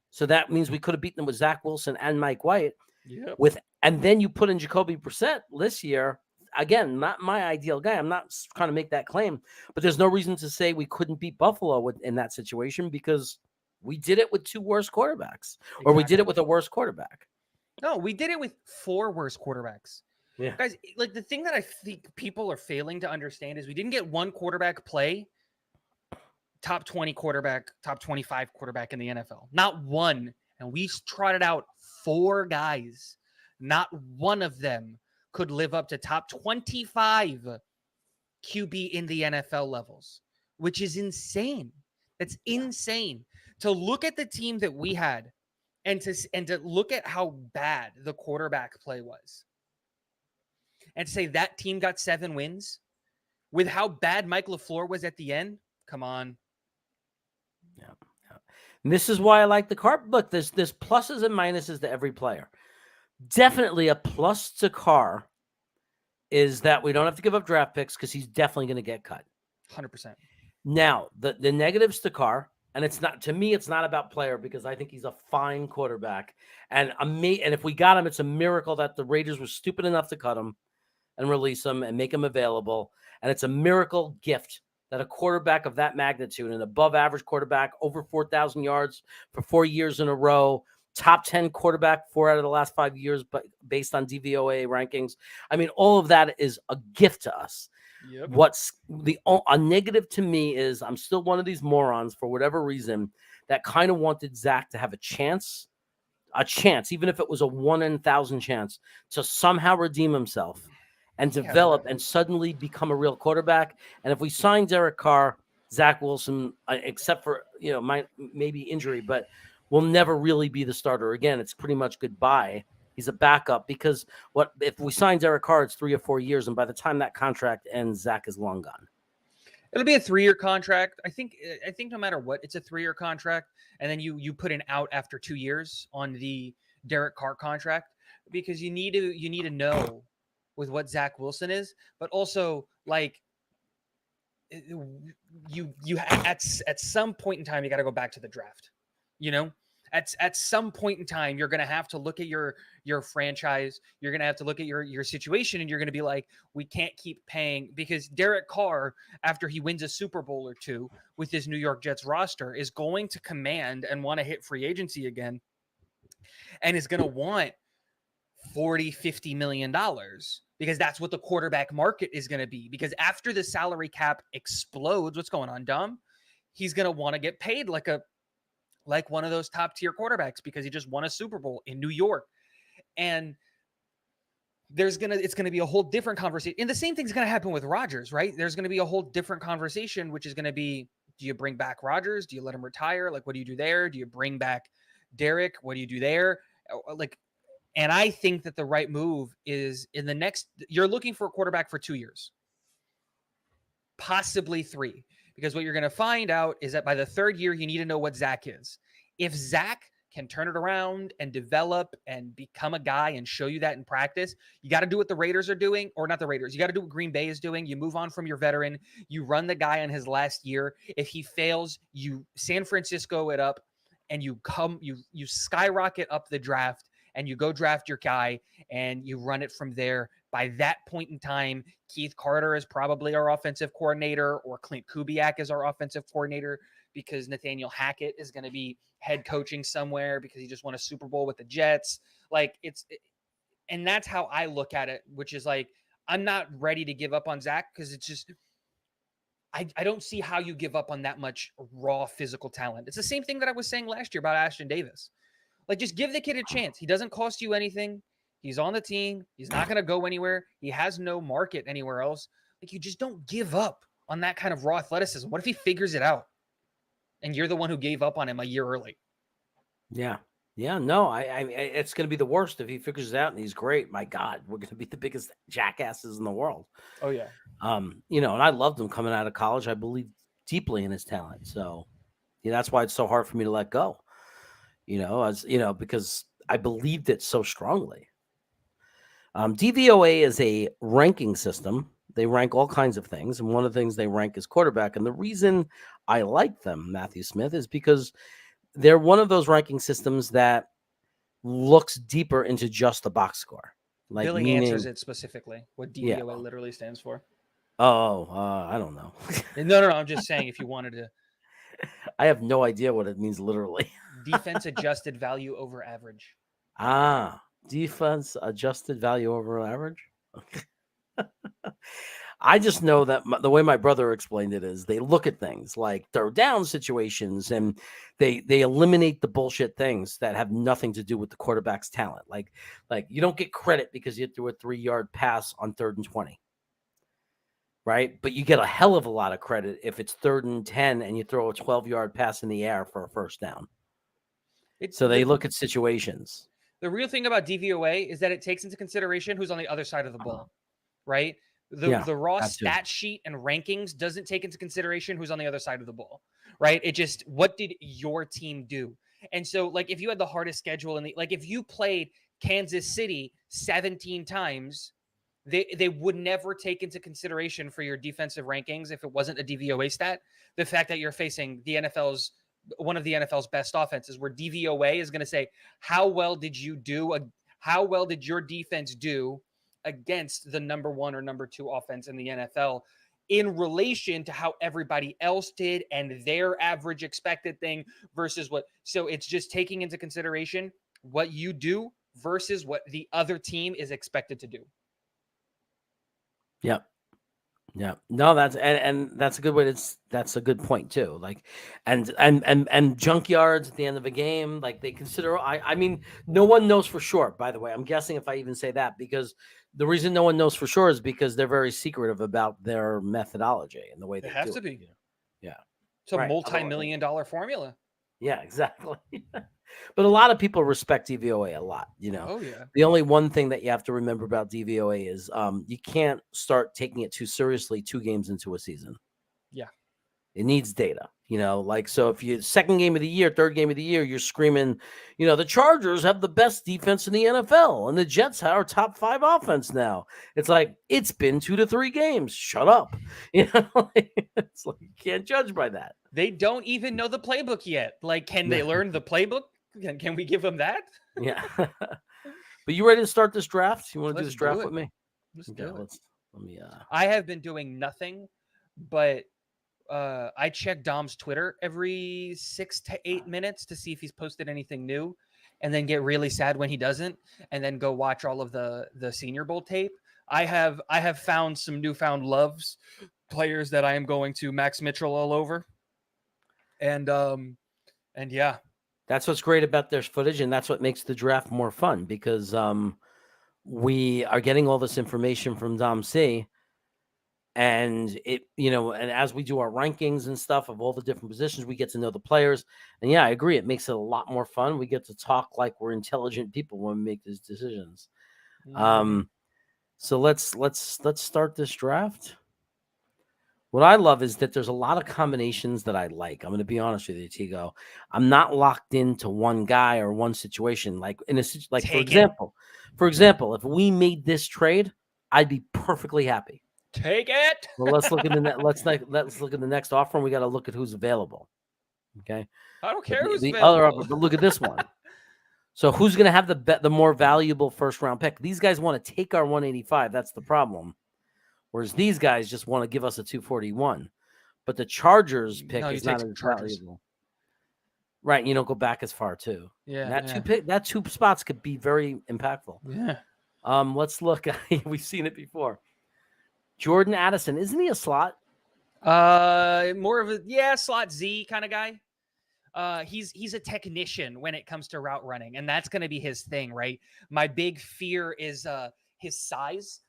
So that means we could have beaten them with Zach Wilson and Mike White. Yep. And then you put in Jacoby Brissett this year. Again, not my ideal guy. I'm not trying to make that claim, but there's no reason to say we couldn't beat Buffalo in that situation because we did it with 2 worse quarterbacks, or we did it with a worse quarterback. No, we did it with 4 worse quarterbacks. Yeah. Guys, like the thing that I think people are failing to understand is we didn't get one quarterback play top 20 quarterback, top 25 quarterback in the NFL. Not one. And we trotted out 4 guys. Not one of them could live up to top 25 QB in the NFL levels, which is insane. That's insane. To look at the team that we had and to look at how bad the quarterback play was and say that team got 7 wins with how bad Mike LaFleur was at the end. Come on. Yeah. And this is why I like the Carr. Look, there's pluses and minuses to every player. Definitely a plus to Carr is that we don't have to give up draft picks because he's definitely going to get cut. 100%. Now, the negatives to Carr, and it's not, to me, it's not about player because I think he's a fine quarterback. And if we got him, it's a miracle that the Raiders were stupid enough to cut him and release him and make him available. And it's a miracle gift that a quarterback of that magnitude, an above average quarterback, over 4,000 yards for 4 years in a row, top 10 quarterback 4 out of the last 5 years, but based on DVOA rankings. I mean, all of that is a gift to us. Yep. What's a negative to me is I'm still one of these morons for whatever reason that kind of wanted Zach to have a chance a chance, even if it was a 1 in 1,000 chance, to somehow redeem himself and Yeah, develop and suddenly become a real quarterback. And if we sign Derek Carr, Zach Wilson, except for maybe injury, but will never really be the starter again. It's pretty much goodbye. He's a backup because what if we sign Derek Carr? It's 3 or 4 years, and by the time that contract ends, Zach is long gone. It'll be a 3-year contract. I think no matter what, it's a 3-year contract, and then you put an out after 2 years on the Derek Carr contract because you need to know with what Zach Wilson is, but also like you at some point in time you got to go back to the draft. You know, at some point in time you're going to have to look at your franchise. You're going to have to look at your situation, and you're going to be like, we can't keep paying, because Derek Carr, after he wins a Super Bowl or two with his New York Jets roster, is going to command and want to hit free agency again, and is going to want 40-50 million dollars, because that's what the quarterback market is going to be. Because after the salary cap explodes, what's going on, Dom? He's going to want to get paid like one of those top tier quarterbacks because he just won a Super Bowl in New York. And it's going to be a whole different conversation. And the same thing's going to happen with Rodgers, right? There's going to be a whole different conversation, which is going to be, do you bring back Rodgers? Do you let him retire? Like, what do you do there? Do you bring back Derek? What do you do there? And I think that the right move is you're looking for a quarterback for 2 years, possibly 3, because what you're going to find out is that by the 3rd year, you need to know what Zach is. If Zach can turn it around and develop and become a guy and show you that in practice, you got to do what the Raiders are doing, or not the Raiders. You got to do what Green Bay is doing. You move on from your veteran. You run the guy on his last year. If he fails, you San Francisco it up, and you skyrocket up the draft, and you go draft your guy, and you run it from there. By that point in time, Keith Carter is probably our offensive coordinator, or Clint Kubiak is our offensive coordinator, because Nathaniel Hackett is going to be head coaching somewhere because he just won a Super Bowl with the Jets. And that's how I look at it, which is like, I'm not ready to give up on Zach because it's just, I don't see how you give up on that much raw physical talent. It's the same thing that I was saying last year about Ashton Davis. Like, just give the kid a chance. He doesn't cost you anything. He's on the team. He's not going to go anywhere. He has no market anywhere else. Like, you just don't give up on that kind of raw athleticism. What if he figures it out and you're the one who gave up on him a year early? Yeah. Yeah. No, it's going to be the worst if he figures it out and he's great. My God, we're going to be the biggest jackasses in the world. Oh, yeah. And I loved him coming out of college. I believe deeply in his talent. So, that's why it's so hard for me to let go. Because I believed it so strongly. DVOA is a ranking system. They rank all kinds of things, and one of the things they rank is quarterback. And the reason I like them, Matthew Smith, is because they're one of those ranking systems that looks deeper into just the box score. Like, Billy answers it specifically, what DVOA literally stands for. I don't know. No, I'm just saying, if you wanted to. I have no idea what it means literally. Defense adjusted value over average. Defense adjusted value over average. I just know that the way my brother explained it is they look at things like third down situations, and they eliminate the bullshit things that have nothing to do with the quarterback's talent. Like you don't get credit because you threw a 3-yard pass on 3rd and 20. Right? But you get a hell of a lot of credit if it's 3rd and 10 and you throw a 12-yard pass in the air for a first down. So they look at situations. The real thing about DVOA is that it takes into consideration who's on the other side of the ball, right? The raw stat sheet and rankings doesn't take into consideration who's on the other side of the ball, right? It just, what did your team do? And so, like, if you had the hardest schedule if you played Kansas City 17 times, they would never take into consideration for your defensive rankings, if it wasn't a DVOA stat, the fact that you're facing one of the NFL's best offenses, where DVOA is going to say, how well did you do? How well did your defense do against the number 1 or number 2 offense in the NFL in relation to how everybody else did and their average expected thing versus what? So it's just taking into consideration what you do versus what the other team is expected to do. Yep. Yeah, no, and that's a good way to. That's a good point too. Like, and junkyards at the end of a game, like they consider. I mean, no one knows for sure. By the way, I'm guessing if I even say that because the reason no one knows for sure is because they're very secretive about their methodology and the way It they has do to it. be. Yeah, It's a right. multi-million-dollar formula. Yeah, exactly. But a lot of people respect DVOA a lot. Oh yeah. The only one thing that you have to remember about DVOA is you can't start taking it too seriously 2 games into a season. Yeah. It needs data, like so if you second game of the year, third game of the year, you're screaming, the Chargers have the best defense in the NFL and the Jets are top 5 offense now. It's like it's been 2 to 3 games. Shut up. It's like you can't judge by that. They don't even know the playbook yet. Like, can they learn the playbook? Can we give them that? Yeah. But you ready to start this draft? You want to do Let's this draft do it. with me? Let's Okay, do it. let me I have been doing nothing, but I check Dom's Twitter every 6 to 8 minutes to see if he's posted anything new, and then get really sad when he doesn't, and then go watch all of the Senior Bowl tape. I have found some newfound loves, players that I am going to Max Mitchell all over, and yeah, That's what's great about this footage, and that's what makes the draft more fun because we are getting all this information from Dom C. And and as we do our rankings and stuff of all the different positions, we get to know the players. And yeah, I agree. It makes it a lot more fun. We get to talk like we're intelligent people when we make these decisions. So let's start this draft. What I love is that there's a lot of combinations that I like. I'm going to be honest with you, Tigo. I'm not locked into one guy or one situation. Like for example, if we made this trade, I'd be perfectly happy. Take it. Well, let's look at the next offer, and we got to look at who's available. Okay. I don't care who's the available. other offer, but look at this one. So who's going to have the more valuable first round pick? These guys want to take our 185. That's the problem. Whereas these guys just want to give us a 241. But the Chargers pick is not as valuable. Right. You don't go back as far too. Yeah. That two spots could be very impactful. Yeah. Let's look. We've seen it before. Jordan Addison, isn't he a slot? More of a slot Z kind of guy. He's a technician when it comes to route running, and that's going to be his thing, right? My big fear is his size.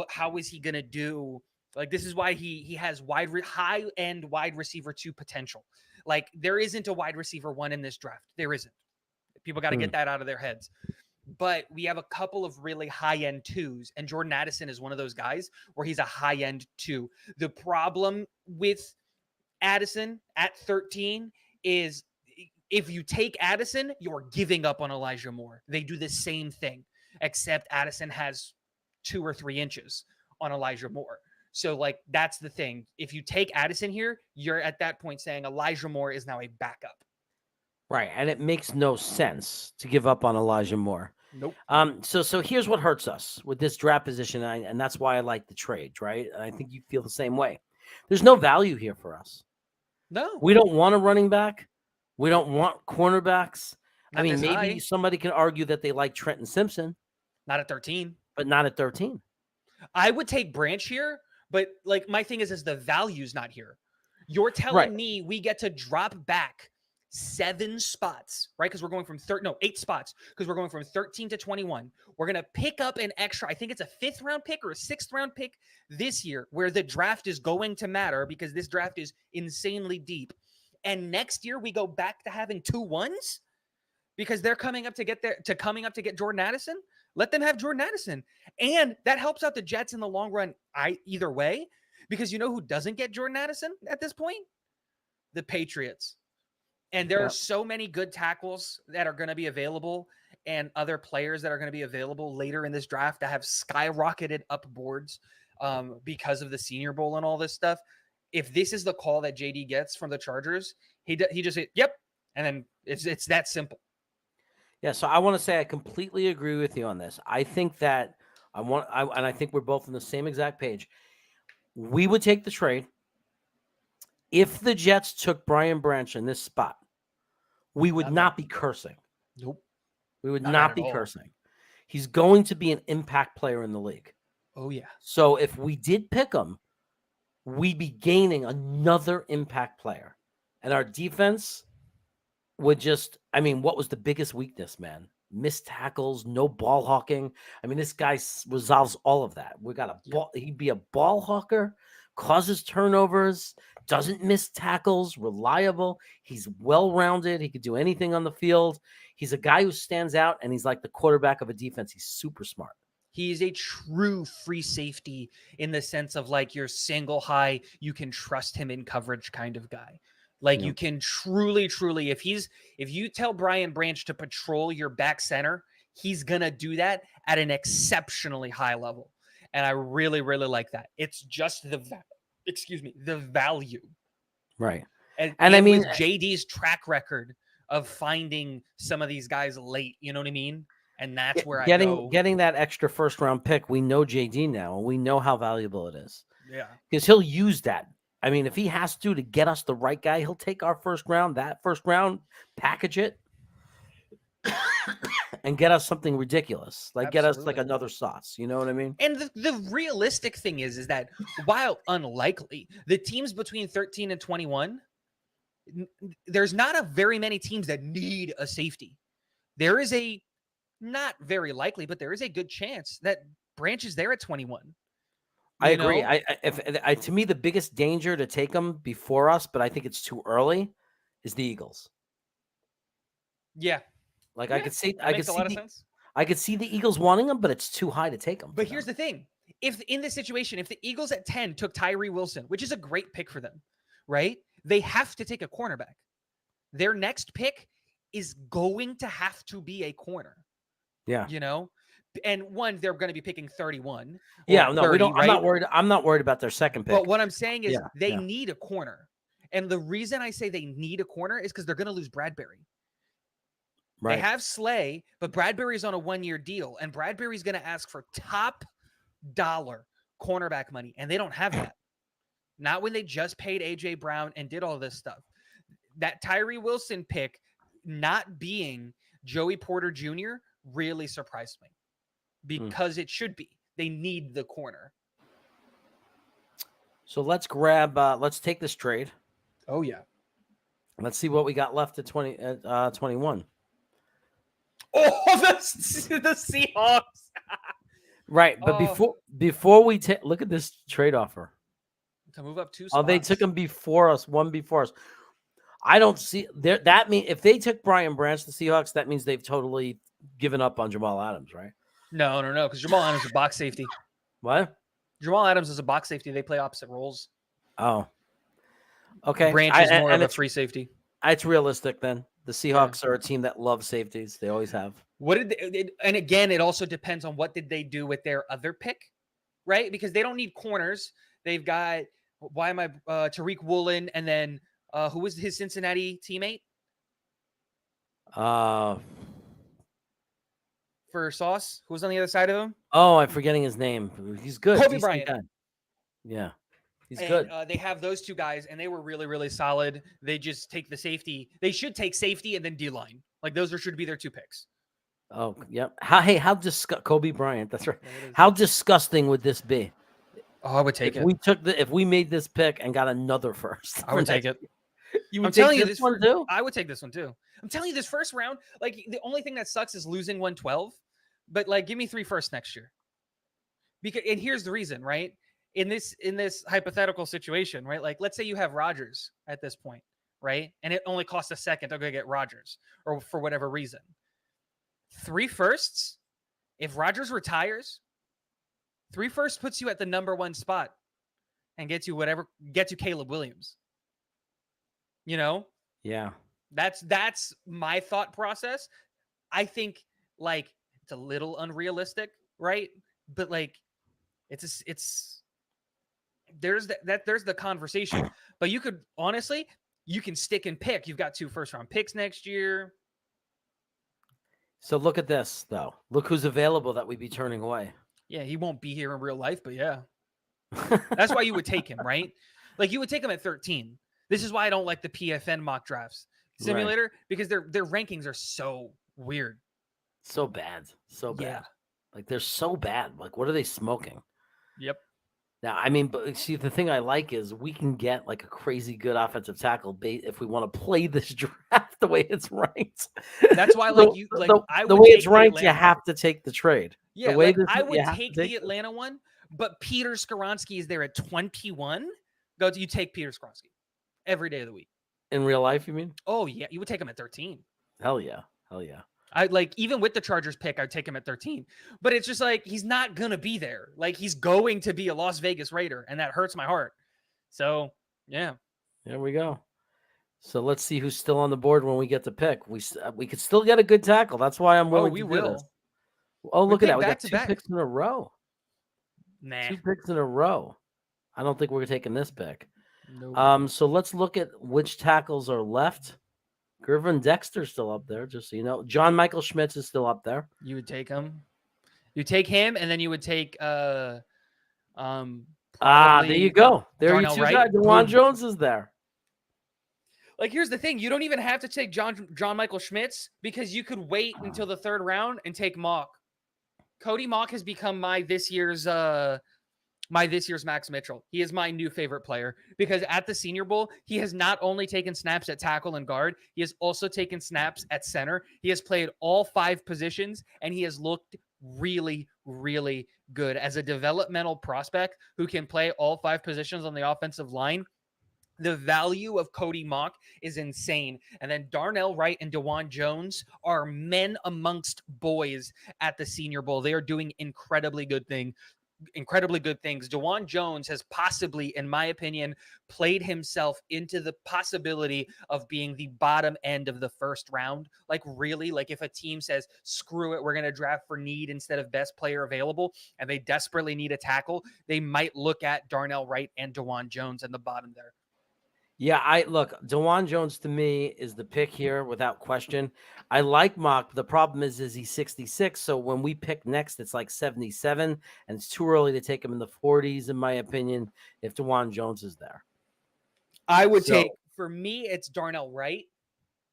How is he going to do? Like, this is why he has high end wide receiver 2 potential. Like, there isn't a wide receiver 1 in this draft. There isn't. People got to get that out of their heads. But we have a couple of really high-end 2s, and Jordan Addison is one of those guys where he's a high-end 2. The problem with Addison at 13 is if you take Addison, you're giving up on Elijah Moore. They do the same thing, except Addison has 2 or 3 inches on Elijah Moore. So, like, that's the thing. If you take Addison here, you're at that point saying Elijah Moore is now a backup. Right, and it makes no sense to give up on Elijah Moore. Nope. So here's what hurts us with this draft position, and that's why I like the trade, right? And I think you feel the same way. There's no value here for us. No. We don't want a running back. We don't want cornerbacks. Not maybe high. Somebody can argue that they like Trenton Simpson. Not at 13. But not at 13. I would take Branch here, but like my thing is the value's not here. You're telling me we get to drop back 7 spots, right? Because we're going from 8 spots, because we're going from 13 to 21. We're going to pick up an extra, I think it's a 5th round pick or a 6th round pick this year, where the draft is going to matter because this draft is insanely deep. And next year we go back to having 2 1s because they're coming up to get Jordan Addison. Let them have Jordan Addison. And that helps out the Jets in the long run either way, because you know who doesn't get Jordan Addison at this point? The Patriots. And there are so many good tackles that are going to be available and other players that are going to be available later in this draft that have skyrocketed up boards because of the Senior Bowl and all this stuff. If this is the call that JD gets from the Chargers, he just said, yep. And then it's that simple. Yeah, so I want to say I completely agree with you on this. I think that I think we're both on the same exact page. We would take the trade. If the Jets took Brian Branch in this spot, we would not be cursing. Nope. We would not be cursing. He's going to be an impact player in the league. Oh, yeah. So if we did pick him, we'd be gaining another impact player. And our defense would just, I mean, what was the biggest weakness, man? Missed tackles, no ball hawking. I mean, this guy resolves all of that. We got a Yep. ball, he'd be a ball hawker, causes turnovers, doesn't miss tackles, reliable. He's well-rounded. He could do anything on the field. He's a guy who stands out, and he's like the quarterback of a defense. He's super smart. He is a true free safety in the sense of like your single high, you can trust him in coverage kind of guy. Like Yeah. you can truly, if you tell Brian Branch to patrol your back center, he's going to do that at an exceptionally high level. And I really, really like that. It's just the value. Right. And I mean, with JD's track record of finding some of these guys late, you know what I mean? And that's where I go. Getting that extra first round pick, we know JD now, and we know how valuable it is. Yeah. Because he'll use that. I mean, if he has to get us the right guy, he'll take our first round, package it, and get us something ridiculous. Like get us like another sauce. You know what I mean? And the realistic thing is that while unlikely, the teams between 13 and 21, there's not a very many teams that need a safety. There is a not very likely, but there is a good chance that Branch is there at 21. I agree. To me, the biggest danger to take them before us, but I think it's too early, is the Eagles. Yeah. Like yeah, I could see, a lot of sense. I could see the Eagles wanting them, but it's too high to take them. But here's the thing: if in this situation, if the Eagles at 10 took Tyree Wilson, which is a great pick for them, right? They have to take a cornerback. Their next pick is going to have to be a corner. Yeah. You know. And one, they're going to be picking 31. Yeah, no, 30, we don't. Right? I'm not worried about their second pick. But what I'm saying is they need a corner. And the reason I say they need a corner is because they're going to lose Bradbury. Right. They have Slay, but Bradbury's on a 1-year deal. And Bradbury's going to ask for top dollar cornerback money. And they don't have that. Not when they just paid A.J. Brown and did all this stuff. That Tyree Wilson pick not being Joey Porter Jr. really surprised me. Because it should be. They need the corner. So let's take this trade. Oh, yeah. Let's see what we got left at 21. Oh, the Seahawks. Right, but before we take, look at this trade offer. To move up 2 spots. Oh, they took them before us, one before us. I don't see that mean if they took Brian Branch, the Seahawks, that means they've totally given up on Jamal Adams, right? No, because Jamal Adams is a box safety. What? Jamal Adams is a box safety. They play opposite roles. Oh. Okay. Branch is more of a free safety. It's realistic then. The Seahawks are a team that loves safeties. They always have. What did they, and again, it also depends on what did they do with their other pick, right? Because they don't need corners. They've got Tariq Woolen, and then who was his Cincinnati teammate? For Sauce, who was on the other side of him? Oh, I'm forgetting his name. He's good. Kobe Bryant. Yeah, he's good. They have those two guys, and they were really, really solid. They just take the safety. They should take safety and then D-line. Like those should be their 2 picks. Oh, yep. How Kobe Bryant? That's right. How disgusting would this be? Oh, I would take it. If we made this pick and got another first, I would take it. You would take this one too? I would take this one too. I'm telling you, this first round, like the only thing that sucks is losing 112. But like, give me 3 firsts next year. And here's the reason, right? In this hypothetical situation, right? Like, let's say you have Rodgers at this point, right? And it only costs a second to go get Rodgers, or for whatever reason. 3 firsts. If Rodgers retires, 3 firsts puts you at the number 1 spot and gets you Caleb Williams. You know? Yeah. That's my thought process. I think like it's a little unrealistic, right? But like there's the conversation. But you could honestly, you can stick and pick. You've got 2 first-round picks next year. So look at this though. Look who's available that we'd be turning away. Yeah, he won't be here in real life, but yeah. That's why you would take him, right? Like you would take him at 13. This is why I don't like the PFN mock drafts simulator, right? Because their rankings are so weird. So bad. So bad. Yeah. Like they're so bad. Like what are they smoking? Yep. Now, I mean, but see, the thing I like is we can get like a crazy good offensive tackle bait if we want to play this draft the way it's ranked. That's why, like, you like, I The would way it's take the ranked, you Atlanta. have to take the trade. The Yeah, way like this, I you would have to take take the this. Atlanta one, but Peter Skoronski is there at 21. You take Peter Skoronski every day of the week. In real life, you mean? Oh yeah, you would take him at 13. Hell yeah, hell yeah. I like, even with the Chargers pick, I'd take him at 13. But it's just like, he's not gonna be there. Like, he's going to be a Las Vegas Raider, and that hurts my heart. So yeah, There we go. So let's see who's still on the board when we get to pick. We could still get a good tackle. That's why I'm willing we to do will. this. Oh, We look at pick that. We got back to 2 back. picks in a row. Nah, 2 picks in a row. I don't think we're taking this pick. no. So let's look at which tackles are left. Gervin Dexter's still up there, just so you know. John Michael Schmitz is still up there. You would take him. You take him, and then you would take There probably you go. There Darnell you two Wright. guys. DeJuan Boom. Jones is there. Like, here's the thing: you don't even have to take John Michael Schmitz, because you could wait until the 3rd round and take Mock. Cody Mock has become my this year's Max Mitchell. He is my new favorite player, because at the Senior Bowl, he has not only taken snaps at tackle and guard, he has also taken snaps at center. He has played all 5 positions, and he has looked really, really good as a developmental prospect who can play all 5 positions on the offensive line. The value of Cody Mock is insane. And then Darnell Wright and DeJuan Jones are men amongst boys at the Senior Bowl. They are doing incredibly good things. DeJuan Jones has possibly, in my opinion, played himself into the possibility of being the bottom end of the 1st round. Like, really, like, if a team says, screw it, we're going to draft for need instead of best player available, and they desperately need a tackle, they might look at Darnell Wright and DeJuan Jones in the bottom there. Yeah, DeJuan Jones to me is the pick here without question. I like Mock, but the problem is he's 66. So when we pick next, it's like 77, and it's too early to take him in the 40s, in my opinion, if DeJuan Jones is there. I would take, for me, it's Darnell Wright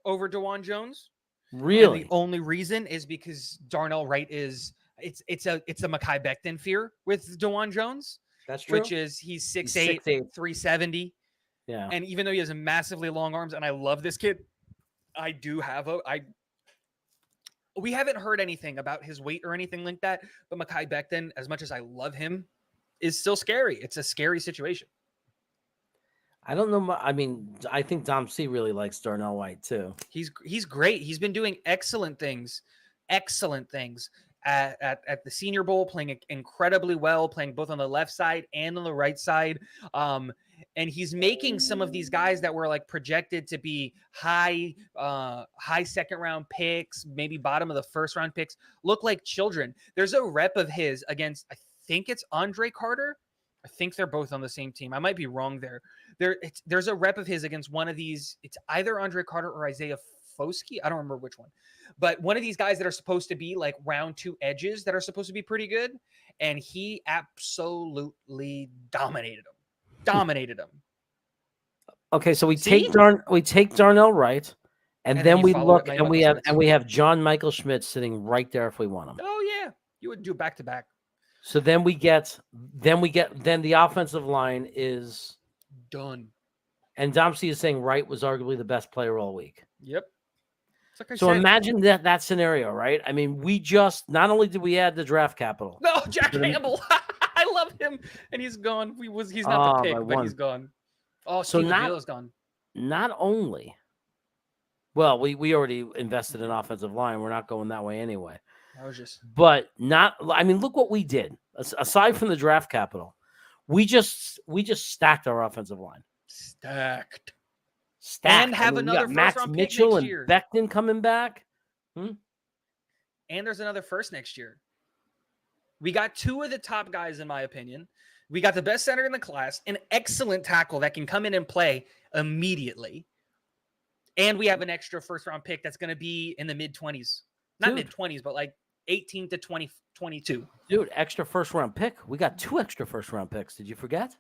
over DeJuan Jones. Really? And the only reason is because Darnell Wright is it's a Mekhi Becton fear with DeJuan Jones. That's true. Which is he's 6'8", 370. Yeah. And even though he has massively long arms, and I love this kid, we haven't heard anything about his weight or anything like that. But Mekhi Becton, as much as I love him, is still scary. It's a scary situation. I don't know. I mean, I think Dom C really likes Darnell Wright too. He's great. He's been doing excellent things at the Senior Bowl, playing incredibly well, playing both on the left side and on the right side. And he's making some of these guys that were like projected to be high 2nd round picks, maybe bottom of the 1st round picks, look like children. There's a rep of his against, I think it's Andre Carter. I think they're both on the same team. I might be wrong there. There's a rep of his against one of these. It's either Andre Carter or Isaiah Foskey. I don't remember which one, but one of these guys that are supposed to be like round 2 edges that are supposed to be pretty good. And he absolutely dominated him. Okay, so we take Darnell Wright, and then we look and we have John Michael Schmitz sitting right there if we want him. Oh yeah, you would do back to back. So then the offensive line is done. And Dom C is saying Wright was arguably the best player all week. Yep. So imagine that scenario, right? I mean, we just not only did we add the draft capital. No, Jack Campbell. I love him, and he's gone. He's not the pick, but he's gone. Oh, so Steve is gone. Not only. Well, we already invested in offensive line. We're not going that way anyway. But not. I mean, look what we did. Aside from the draft capital, we just stacked our offensive line. Stacked. And have another Max Mitchell and Becton coming back. And there's another first next year. We got 2 of the top guys, in my opinion. We got the best center in the class, an excellent tackle that can come in and play immediately. And we have an extra 1st round pick that's going to be in the mid-20s. Not mid-20s, but like 18 to 22. Dude, extra 1st round pick. We got 2 extra 1st round picks. Did you forget?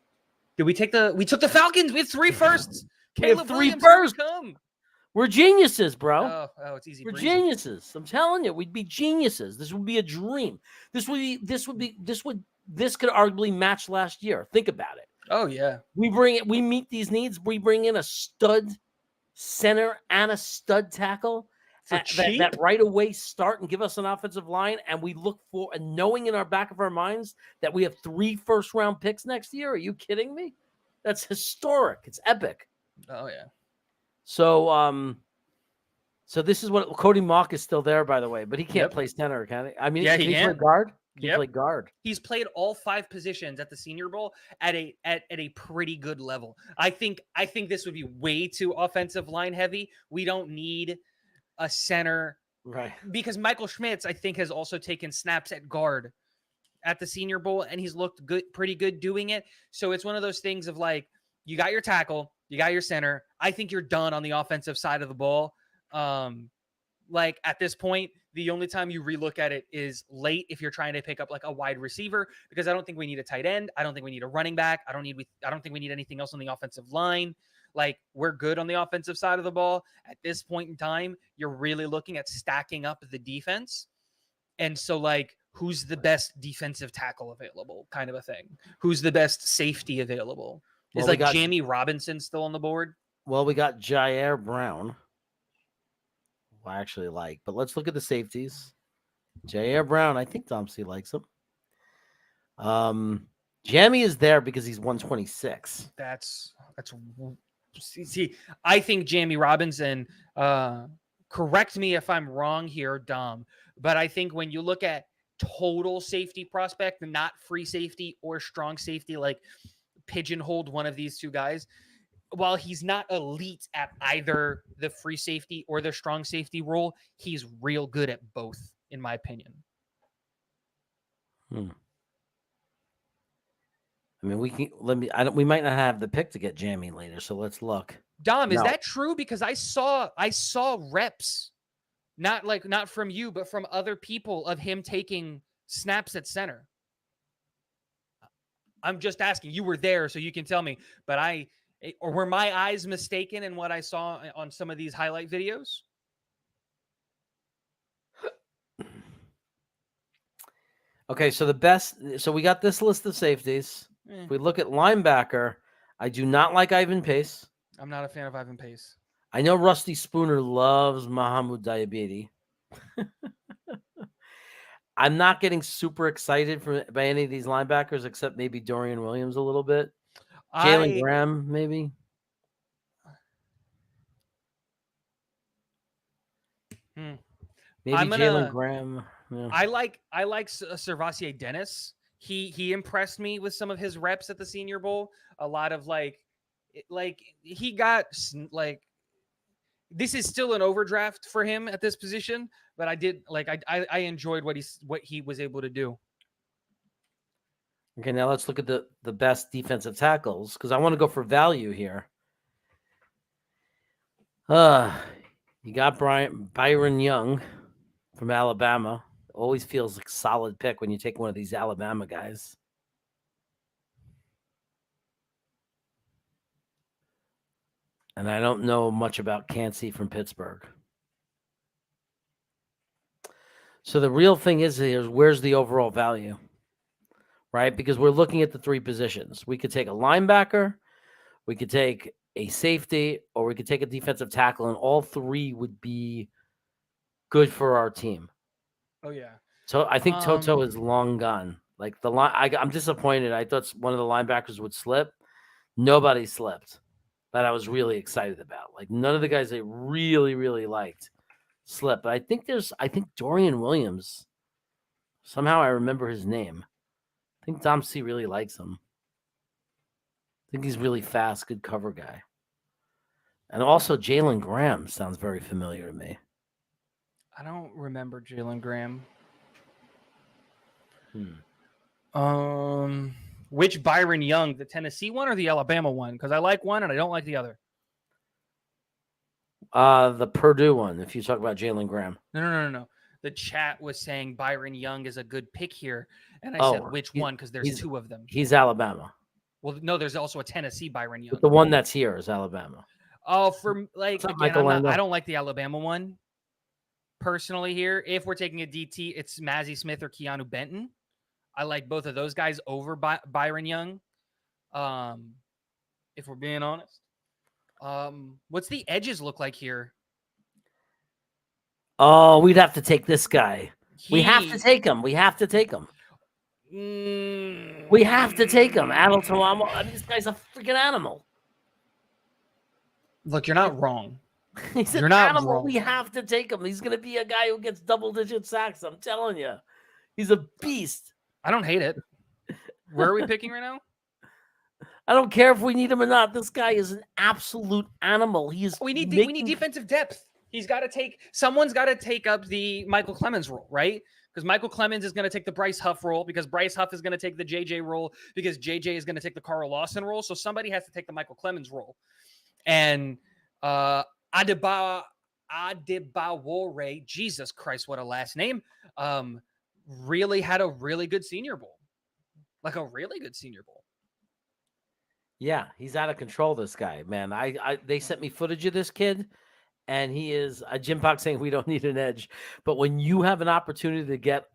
Did we take we took the Falcons? We have 3 firsts. Caleb 3 firsts. We're geniuses, bro. Oh, it's easy. We're geniuses. I'm telling you, we'd be geniuses. This would be a dream. This would this could arguably match last year. Think about it. Oh yeah. We meet these needs. We bring in a stud center and a stud tackle For cheap. that right away start and give us an offensive line. And we look for, and knowing in our back of our minds that we have 3 first-round picks next year. Are you kidding me? That's historic. It's epic. Oh yeah. So, so this is what Cody Mock is still there, by the way, but he can't Yep. play center, can he? I mean, Yeah, can he play can. guard? He Yep. play guard. He's played all 5 positions at the Senior Bowl at a pretty good level. I think this would be way too offensive line heavy. We don't need a center, Right. because Michael Schmitz, I think, has also taken snaps at guard at the Senior Bowl, and he's looked pretty good doing it. So it's one of those things of like, you got your tackle, you got your center. I think you're done on the offensive side of the ball. Like at this point, the only time you relook at it is late if you're trying to pick up like a wide receiver, because I don't think we need a tight end. I don't think we need a running back. I don't think we need anything else on the offensive line. Like, we're good on the offensive side of the ball. At this point in time, you're really looking at stacking up the defense. And so, like, who's the best defensive tackle available kind of a thing? Who's the best safety available? Well, Is like Jamie Robinson still on the board? Well, we got Jair Brown, who I actually like, but let's look at the safeties. Jair Brown, I think Tom C likes him. Jamie is there because he's 126. That's see, I think Jamie Robinson, correct me if I'm wrong here, Dom, but I think when you look at total safety prospect, not free safety or strong safety, like pigeonholed one of these two guys, while he's not elite at either the free safety or the strong safety role, he's real good at both, in my opinion. I mean, we might not have the pick to get Jamie later, so let's look. Dom, is that true? Because I saw reps, not from you, but from other people, of him taking snaps at center. I'm just asking. You were there, so you can tell me. But or were my eyes mistaken in what I saw on some of these highlight videos? Okay, so we got this list of safeties. If we look at linebacker, I do not like Ivan Pace. I'm not a fan of Ivan Pace. I know Rusty Spooner loves Mohamed Diabaté. I'm not getting super excited by any of these linebackers, except maybe Dorian Williams a little bit. Jalen Graham, maybe. Maybe Jalen Graham. Yeah. I like Servassier Dennis. He impressed me with some of his reps at the Senior Bowl. A lot of like he got like, this is still an overdraft for him at this position, but I enjoyed what he was able to do. Okay, now let's look at the best defensive tackles, because I want to go for value here. You got Byron Young from Alabama. Always feels like a solid pick when you take one of these Alabama guys. And I don't know much about Kancey from Pittsburgh. So the real thing is where's the overall value, right? Because we're looking at the 3 positions. We could take a linebacker, we could take a safety, or we could take a defensive tackle, and all 3 would be good for our team. Oh yeah. So I think Toto is long gone. Like I'm disappointed. I thought one of the linebackers would slip. Nobody slipped. That I was really excited about. Like, none of the guys I really, really liked slipped. But I think Dorian Williams. Somehow I remember his name. I think Dom C really likes him. I think he's really fast, good cover guy. And also Jalen Graham sounds very familiar to me. I don't remember Jalen Graham. Which Byron Young, the Tennessee one or the Alabama one? Because I like one and I don't like the other. The Purdue one, if you talk about Jalen Graham. No. The chat was saying Byron Young is a good pick here. And I said, which one? Because there's 2 of them. He's Alabama. Well, no, there's also a Tennessee Byron Young. But the one that's here is Alabama. Oh, for like, again, I don't like the Alabama one personally here. If we're taking a DT, it's Mazi Smith or Keanu Benton. I like both of those guys over Byron Young. If we're being honest. What's the edges look like here? Oh, we'd have to take this guy. We have to take him. We have to take him. We have to take him. Adel Tawamo. I mean, this guy's a freaking animal. Look, you're not wrong. He's You're an not animal. wrong. We have to take him. He's going to be a guy who gets double-digit sacks. I'm telling you. He's a beast. I don't hate it. Where are we picking right now? I don't care if we need him or not. This guy is an absolute animal. He is. We need defensive depth. Someone's got to take up the Michael Clemens role, right? Because Michael Clemens is going to take the Bryce Huff role, because Bryce Huff is going to take the JJ role, because JJ is going to take the Carl Lawson role. So somebody has to take the Michael Clemens role. And Adebawore, Jesus Christ, what a last name, really had a really good Senior Bowl. Like a really good Senior Bowl. Yeah, he's out of control, this guy, man. They sent me footage of this kid, and he is Jim Pox saying we don't need an edge. But when you have an opportunity to get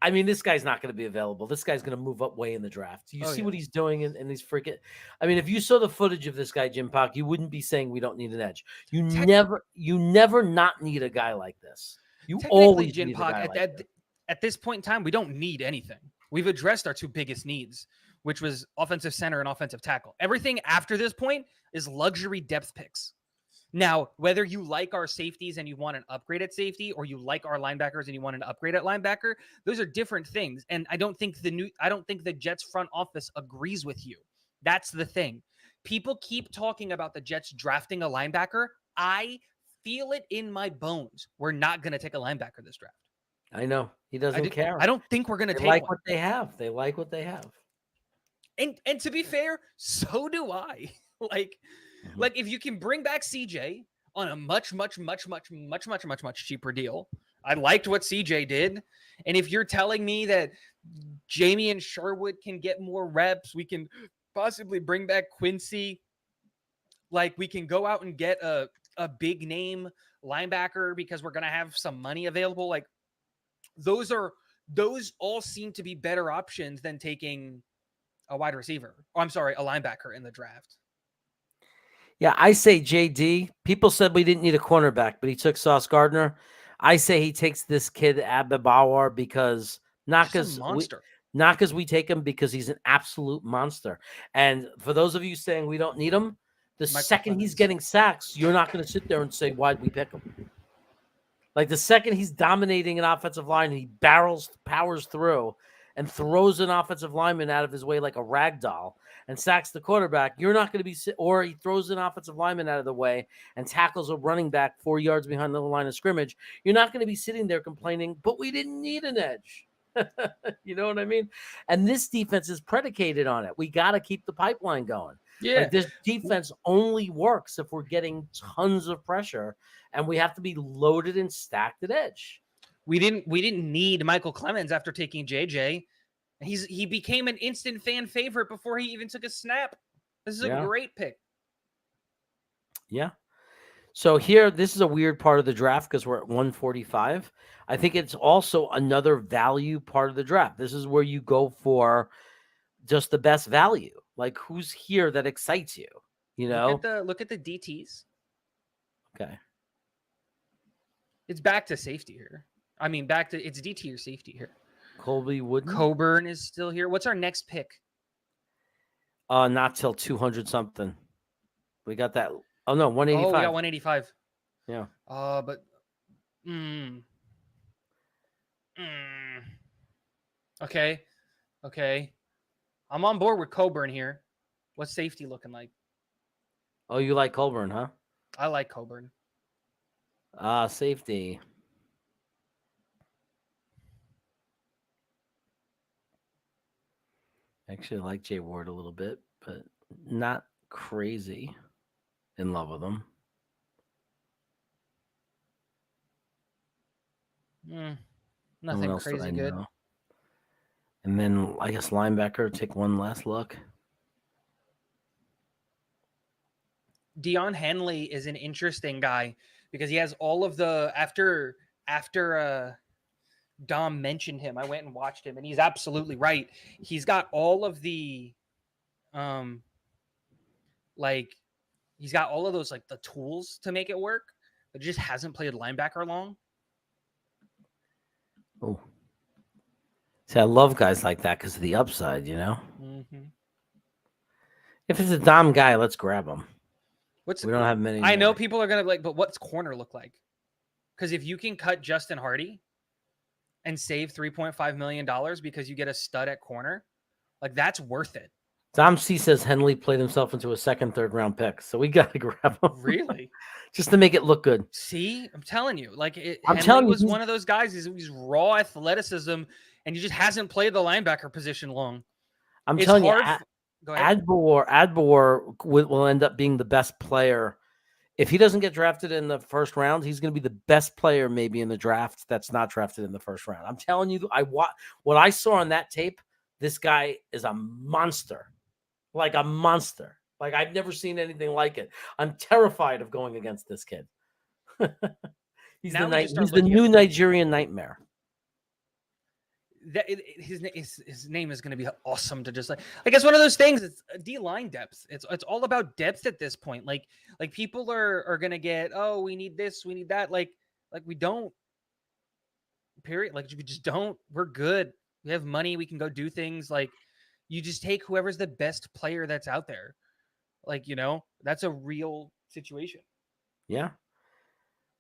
I mean, this guy's not going to be available. This guy's going to move up way in the draft. You see what he's doing in these freaking. I mean, if you saw the footage of this guy, Jim Pox, you wouldn't be saying we don't need an edge. You never not need a guy like this. You always Jim need a Pox, guy like this. At this point in time, we don't need anything. We've addressed our two biggest needs, which was offensive center and offensive tackle. Everything after this point is luxury depth picks. Now, whether you like our safeties and you want an upgrade at safety, or you like our linebackers and you want an upgrade at linebacker, those are different things. And I don't think the Jets front office agrees with you. That's the thing. People keep talking about the Jets drafting a linebacker. I feel it in my bones. We're not going to take a linebacker this draft. I know. He doesn't care. I don't think we're going to take like one. what they have. They like what they have. And to be fair, so do I. Like if you can bring back CJ on a much cheaper deal. I liked what CJ did. And if you're telling me that Jamie and Sherwood can get more reps, we can possibly bring back Quincy. Like we can go out and get a big name linebacker because we're going to have some money available. Like those all seem to be better options than taking a wide receiver. Oh, I'm sorry, a linebacker in the draft. Yeah, I say JD. People said we didn't need a cornerback, but he took Sauce Gardner. I say he takes this kid Adebawore because not because we take him, because he's an absolute monster. And for those of you saying we don't need him, second he's getting sacks, you're not going to sit there and say, why'd we pick him? Like the second he's dominating an offensive line, and he powers through and throws an offensive lineman out of his way like a rag doll and sacks the quarterback, you're not going to be or he throws an offensive lineman out of the way and tackles a running back 4 yards behind the line of scrimmage. You're not going to be sitting there complaining, but we didn't need an edge. You know what I mean? And this defense is predicated on it. We got to keep the pipeline going. Yeah. Like this defense only works if we're getting tons of pressure, and we have to be loaded and stacked at edge. We didn't need Michael Clemens after taking JJ. He became an instant fan favorite before he even took a snap. This is a great pick. Yeah. So here, this is a weird part of the draft because we're at 145. I think it's also another value part of the draft. This is where you go for just the best value. Like who's here that excites you? You know, look at the DTs. Okay. It's back to safety here. I mean, it's DT or safety here. Colby Wooden. Coburn is still here. What's our next pick? Not till 200 something. We got that. Oh no, 185. Oh, we got 185. Yeah. But Okay. I'm on board with Coburn here. What's safety looking like? Oh, you like Coburn, huh? I like Coburn. Safety. Actually, I like Jay Ward a little bit, but not crazy in love with him. Nothing crazy good. And then I guess linebacker, take one last look. Deion Henley is an interesting guy because he has all of the after Dom mentioned him. I went and watched him, and he's absolutely right. He's got all of the, like, he's got all of those, like, the tools to make it work, but just hasn't played linebacker long. Oh, see, I love guys like that because of the upside. Mm-hmm. If it's a Dom guy, let's grab him. We don't have many. I know more. people are gonna be like, but what's corner look like? Because if you can cut Justin Hardy and save $3.5 million because you get a stud at corner, like, that's worth it. Dom C says Henley played himself into a second, third round pick, so we got to grab him. Really? Just to make it look good. See, I'm telling you, like, I'm Henley telling you, was one of those guys. He's raw athleticism, and he just hasn't played the linebacker position long. I'm It's telling you, hard. Go ahead. Adbawar will end up being the best player. If he doesn't get drafted in the first round, he's going to be the best player maybe in the draft that's not drafted in the first round. I'm telling you, what I saw on that tape, this guy is a monster. Like a monster. Like, I've never seen anything like it. I'm terrified of going against this kid. He's the new Nigerian nightmare. His name is going to be awesome to just like it's one of those things. It's D-line depth. It's all about depth at this point. Like people are going to get, oh, we need this, we need that. Like we don't. Period. Like, we just don't. We're good. We have money. We can go do things. Like, you just take whoever's the best player that's out there. Like, that's a real situation. Yeah.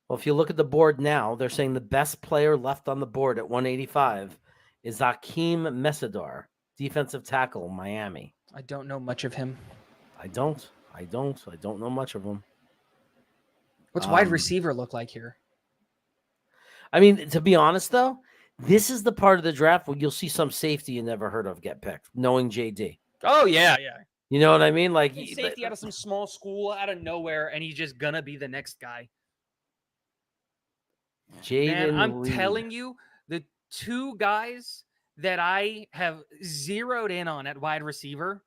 Well, if you look at the board now, they're saying the best player left on the board at 185 is Akeem Mesidar, defensive tackle, Miami. I don't know much of him. I don't know much of him. What's wide receiver look like here? I mean, to be honest, though, this is the part of the draft where you'll see some safety you never heard of get picked, knowing JD. Oh, yeah. You know what I mean? Like, safety out of some small school out of nowhere, and he's just going to be the next guy. Jaden I'm Reed. telling you, the two guys that I have zeroed in on at wide receiver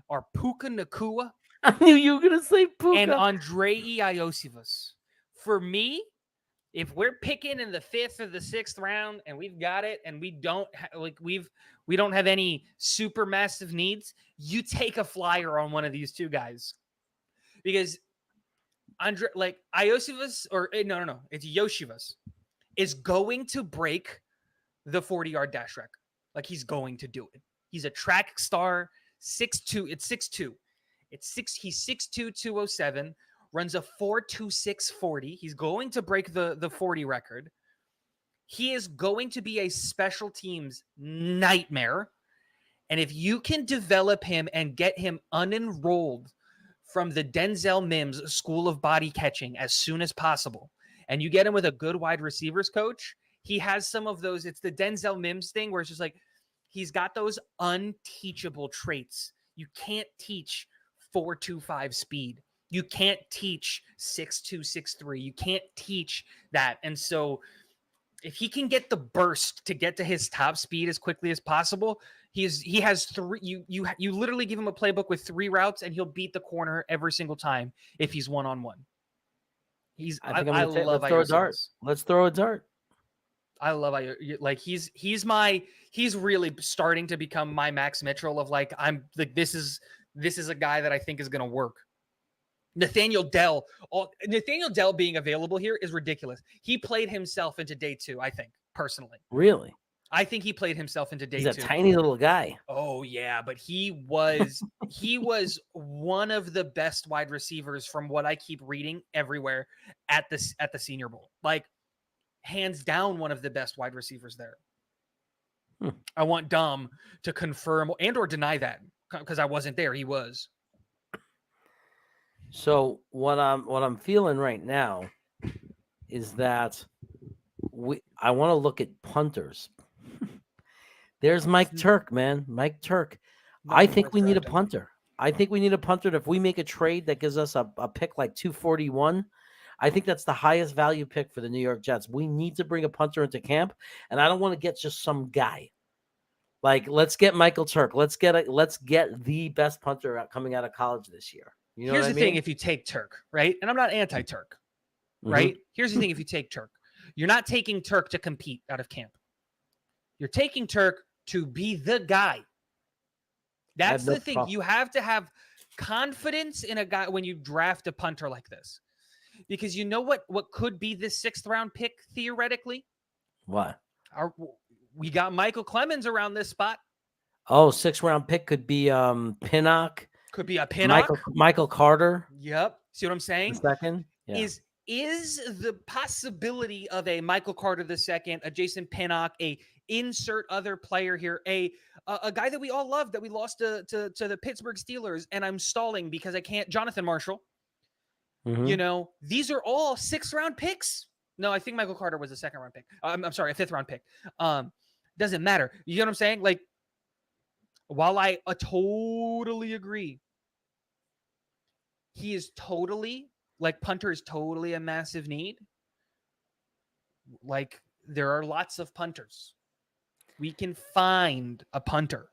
are Puka Nacua. I knew you were going to say Puka. And Andrei Iosivas. For me, if we're picking in the 5th or the 6th round and we've got it and we don't we don't have any super massive needs, you take a flyer on one of these two guys. Because Iosivas, or no, it's Yoshivas, is going to break the 40-yard dash record. Like, he's going to do it. He's a track star, 6'2". It's 6'2". He's 6'2", 207, runs a 4.26 40. He's going to break the 40 record. He is going to be a special teams nightmare. And if you can develop him and get him unenrolled from the Denzel Mims School of Body Catching as soon as possible, and you get him with a good wide receivers coach, he has some of those. It's the Denzel Mims thing where it's just like, he's got those unteachable traits. You can't teach 4.25 speed. You can't teach 6'2", 6'3". You can't teach that. And so if he can get the burst to get to his top speed as quickly as possible, he has three. You literally give him a playbook with 3 routes, and he'll beat the corner every single time if he's one-on-one. I love Iosivas. Let's throw a dart. I love he's really starting to become my Max Mitchell of like, I'm like, this is a guy that I think is going to work. Nathaniel Dell being available here is ridiculous. He played himself into day 2, I think, personally. Really? I think he played himself into day 2. He's a tiny little guy. Oh yeah, but he was one of the best wide receivers from what I keep reading everywhere at the Senior Bowl. Like, hands down, one of the best wide receivers there. I want Dom to confirm and or deny that, because I wasn't there. He was. So what I'm feeling right now is that I want to look at punters. There's Mike Turk, man. Mike Turk. I think we need a punter. If we make a trade that gives us a pick like 241, I think that's the highest value pick for the New York Jets. We need to bring a punter into camp, and I don't want to get just some guy. Like, let's get Michael Turk. Let's get the best punter coming out of college this year. You know Here's what I the mean? thing: if you take Turk, right, and I'm not anti-Turk, right? Here's the thing: if you take Turk, you're not taking Turk to compete out of camp. You're taking Turk to be the guy. That's no the thing. problem. You have to have confidence in a guy when you draft a punter like this. Because you know what could be this 6th round pick theoretically? What? We got Michael Clemens around this spot. Oh, 6th round pick could be Pinnock. Could be a Pinnock. Michael Carter. Yep. See what I'm saying? Second. Yeah. Is the possibility of a Michael Carter II, a Jason Pinnock, a insert other player here, a guy that we all love that we lost to the Pittsburgh Steelers, and I'm stalling because I can't, Jonathan Marshall. Mhm. You know, these are all 6th round picks. No, I think Michael Carter was a 2nd round pick. I'm sorry, a 5th round pick. Doesn't matter. You know what I'm saying? Like, while I totally agree, he is totally, like, punter is totally a massive need. Like, there are lots of punters. We can find a punter.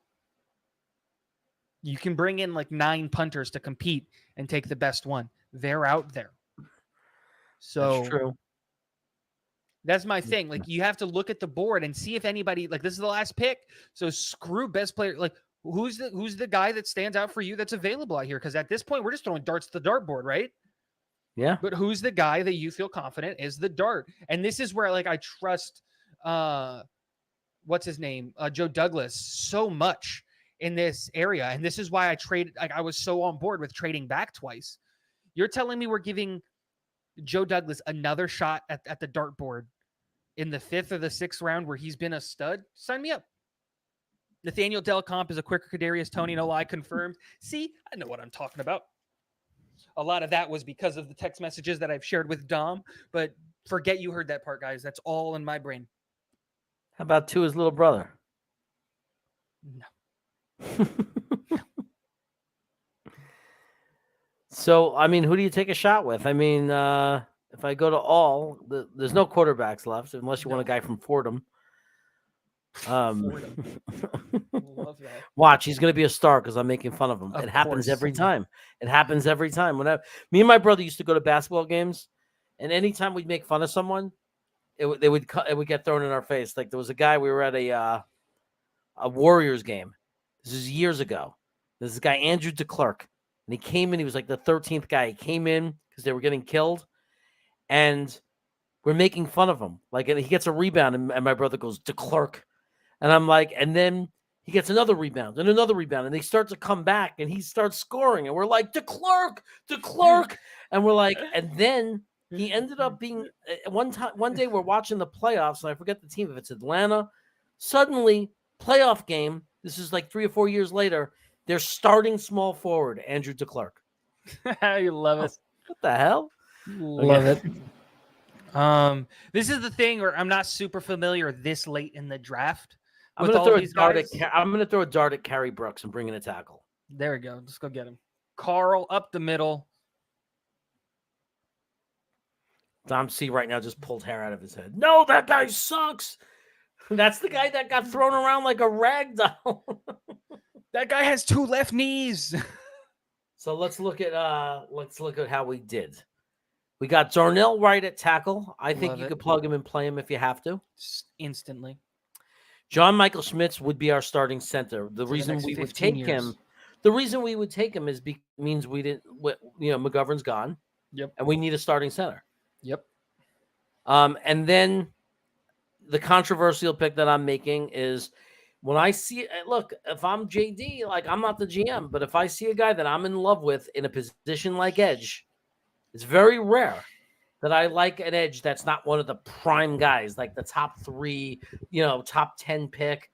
You can bring in like 9 punters to compete and take the best one. They're out there. So That's true. That's my thing. Like, you have to look at the board and see if anybody, like, this is the last pick. So screw best player. Like, who's the guy that stands out for you that's available out here? Because at this point, we're just throwing darts to the dartboard, right? Yeah. But who's the guy that you feel confident is the dart? And this is where, like, I trust what's his name? Joe Douglas so much in this area. And this is why I was so on board with trading back twice. You're telling me we're giving Joe Douglas another shot at the dartboard in the 5th or the 6th round where he's been a stud? Sign me up. Nathaniel Delcamp is a quicker Kadarius Toney, no lie, confirmed. See, I know what I'm talking about. A lot of that was because of the text messages that I've shared with Dom, but forget you heard that part, guys. That's all in my brain. How about Tua's little brother? No. So, I mean, who do you take a shot with? I mean, if I go to all, there's no quarterbacks left unless you want a guy from Fordham. Love that. Watch, he's going to be a star because I'm making fun of him. Of It happens course. every time. It happens every time. Me and my brother used to go to basketball games, and anytime we'd make fun of someone, it would get thrown in our face. Like, there was a guy, we were at a Warriors game. This is years ago. There's this guy, Andrew DeClerc. And he came in, he was like the 13th guy. He came in because they were getting killed. And we're making fun of him. Like, and he gets a rebound, and my brother goes, DeClerc. And I'm like, and then he gets another rebound and another rebound. And they start to come back, and he starts scoring. And we're like, DeClerc. And we're like, and then he ended up being, one day we're watching the playoffs, and I forget the team, if it's Atlanta. Suddenly, playoff game, this is like 3 or 4 years later, they're starting small forward, Andrew DeClerc. You love it. What the hell? Love it. This is the thing where I'm not super familiar this late in the draft. I'm with going all to these throw guys. I'm going to throw a dart at Kerry Brooks and bring in a tackle. There we go. Let's go get him. Carl up the middle. Dom C right now just pulled hair out of his head. No, that guy sucks. That's the guy that got thrown around like a rag doll. That guy has 2 left knees. So let's look at how we did. We got Darnell Wright at tackle. I think Love you it. could plug him and play him if you have to. Instantly. John Michael Schmitz would be our starting center. The For the reason next we would 15 take years. him, the reason we would take him is means we didn't, McGovern's gone. Yep. And we need a starting center. Yep. And then the controversial pick that I'm making is when I see, look, if I'm JD, like, I'm not the GM, but if I see a guy that I'm in love with in a position like edge, it's very rare that I like an edge that's not one of the prime guys, like the top 3, top 10 pick,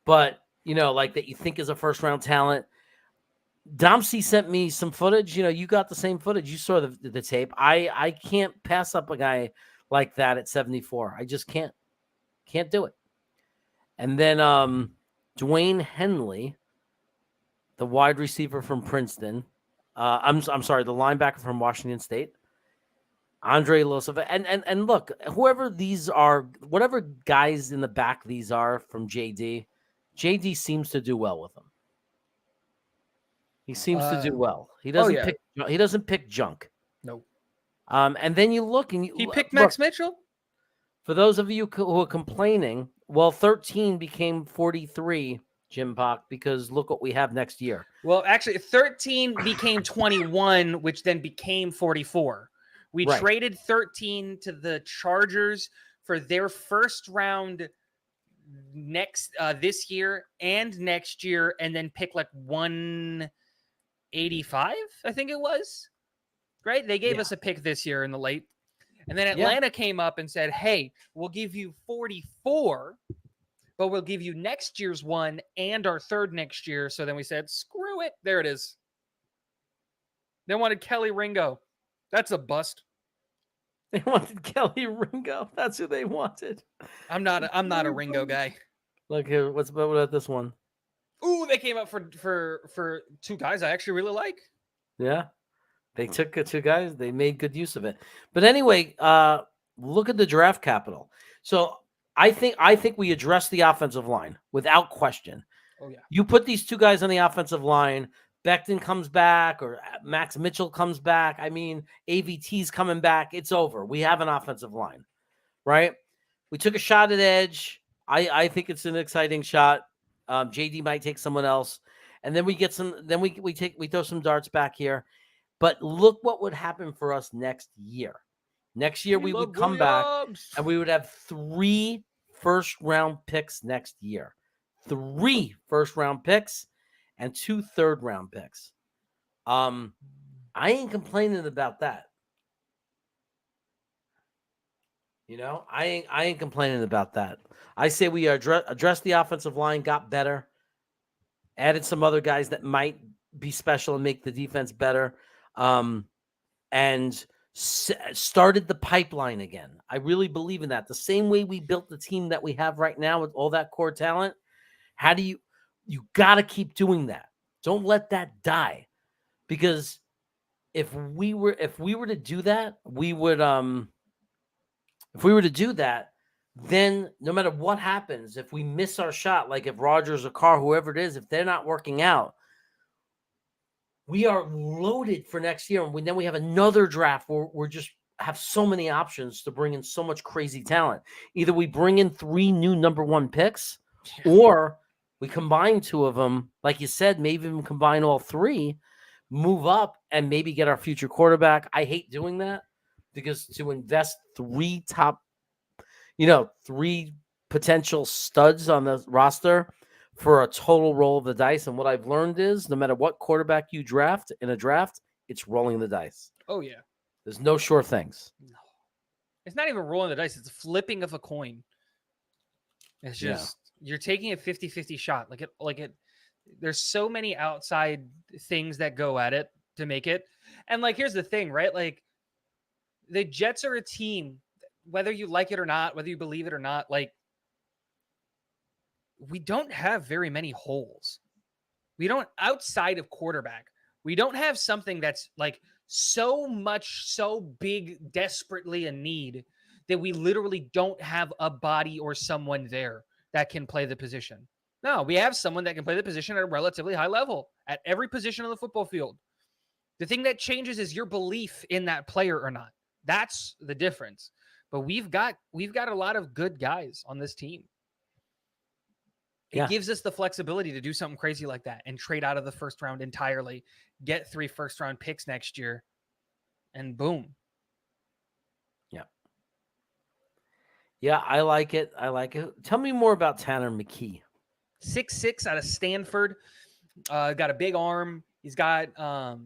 but, like that you think is a first round talent. Dom C sent me some footage. You got the same footage. You saw the tape. I can't pass up a guy like that at 74. I just can't do it. And then Dwayne Henley, the wide receiver from Princeton. I'm sorry, the linebacker from Washington State. Andre Losova. And look, whoever these are, whatever guys in the back these are from JD seems to do well with them. He seems to do well. He doesn't pick junk. Nope. And then you look and He picked Max Mitchell. For those of you who are complaining Well, 13 became 43, Jim Pock, because look what we have next year. Well, actually, 13 became 21, which then became 44. We Right. traded 13 to the Chargers for their first round this year and next year, and then pick like 185, I think it was. Right? They gave us a pick this year in the late. And then Atlanta came up and said, hey, we'll give you 44, but we'll give you next year's one and our third next year. So then we said, screw it. There it is. They wanted Kelly Ringo. That's a bust. They wanted Kelly Ringo. That's who they wanted. I'm not a Ringo guy. Look here. What about this one? Ooh, they came up for two guys I actually really like. Yeah. They took two guys. They made good use of it. But anyway, look at the draft capital. So I think we address the offensive line without question. Oh, yeah. You put these two guys on the offensive line, Becton comes back or Max Mitchell comes back. I mean, AVT's coming back. It's over. We have an offensive line, right? We took a shot at edge. I think it's an exciting shot. JD might take someone else. And then we get some, then we throw some darts back here. But look what would happen for us next year. Next year, we would come back and we would have 3 first-round picks next year. 3 first-round picks and 2 third-round picks. I ain't complaining about that. You know, I ain't complaining about that. I say we address the offensive line, got better, added some other guys that might be special and make the defense better. And started the pipeline again. I really believe in that. The same way we built the team that we have right now with all that core talent. How do you got to keep doing that. Don't let that die. Because if we were to do that, we would if we were to do that, then no matter what happens, if we miss our shot, like if Rodgers or Carr, whoever it is, if they're not working out, we are loaded for next year. And then we have another draft where we're just have so many options to bring in so much crazy talent. Either we bring in 3 new number 1 picks, or we combine 2 of them. Like you said, maybe even combine all 3, move up, and maybe get our future quarterback. I hate doing that because to invest 3 potential studs on the roster for a total roll of the dice. And what I've learned is no matter what quarterback you draft in a draft, it's rolling the dice. Oh, yeah. There's no sure things. No. It's not even rolling the dice. It's flipping of a coin. It's just, you're taking a 50-50 shot. There's so many outside things that go at it to make it. And here's the thing, right? The Jets are a team, whether you like it or not, whether you believe it or not, we don't have very many holes. We don't, outside of quarterback, we don't have something that's so big, desperately in need that we literally don't have a body or someone there that can play the position. No, we have someone that can play the position at a relatively high level at every position on the football field. The thing that changes is your belief in that player or not. That's the difference. But we've got a lot of good guys on this team. It gives us the flexibility to do something crazy like that and trade out of the first round entirely, get 3 first-round picks next year, and boom. Yeah. Yeah, I like it. Tell me more about Tanner McKee. 6'6" out of Stanford. Got a big arm. He's got all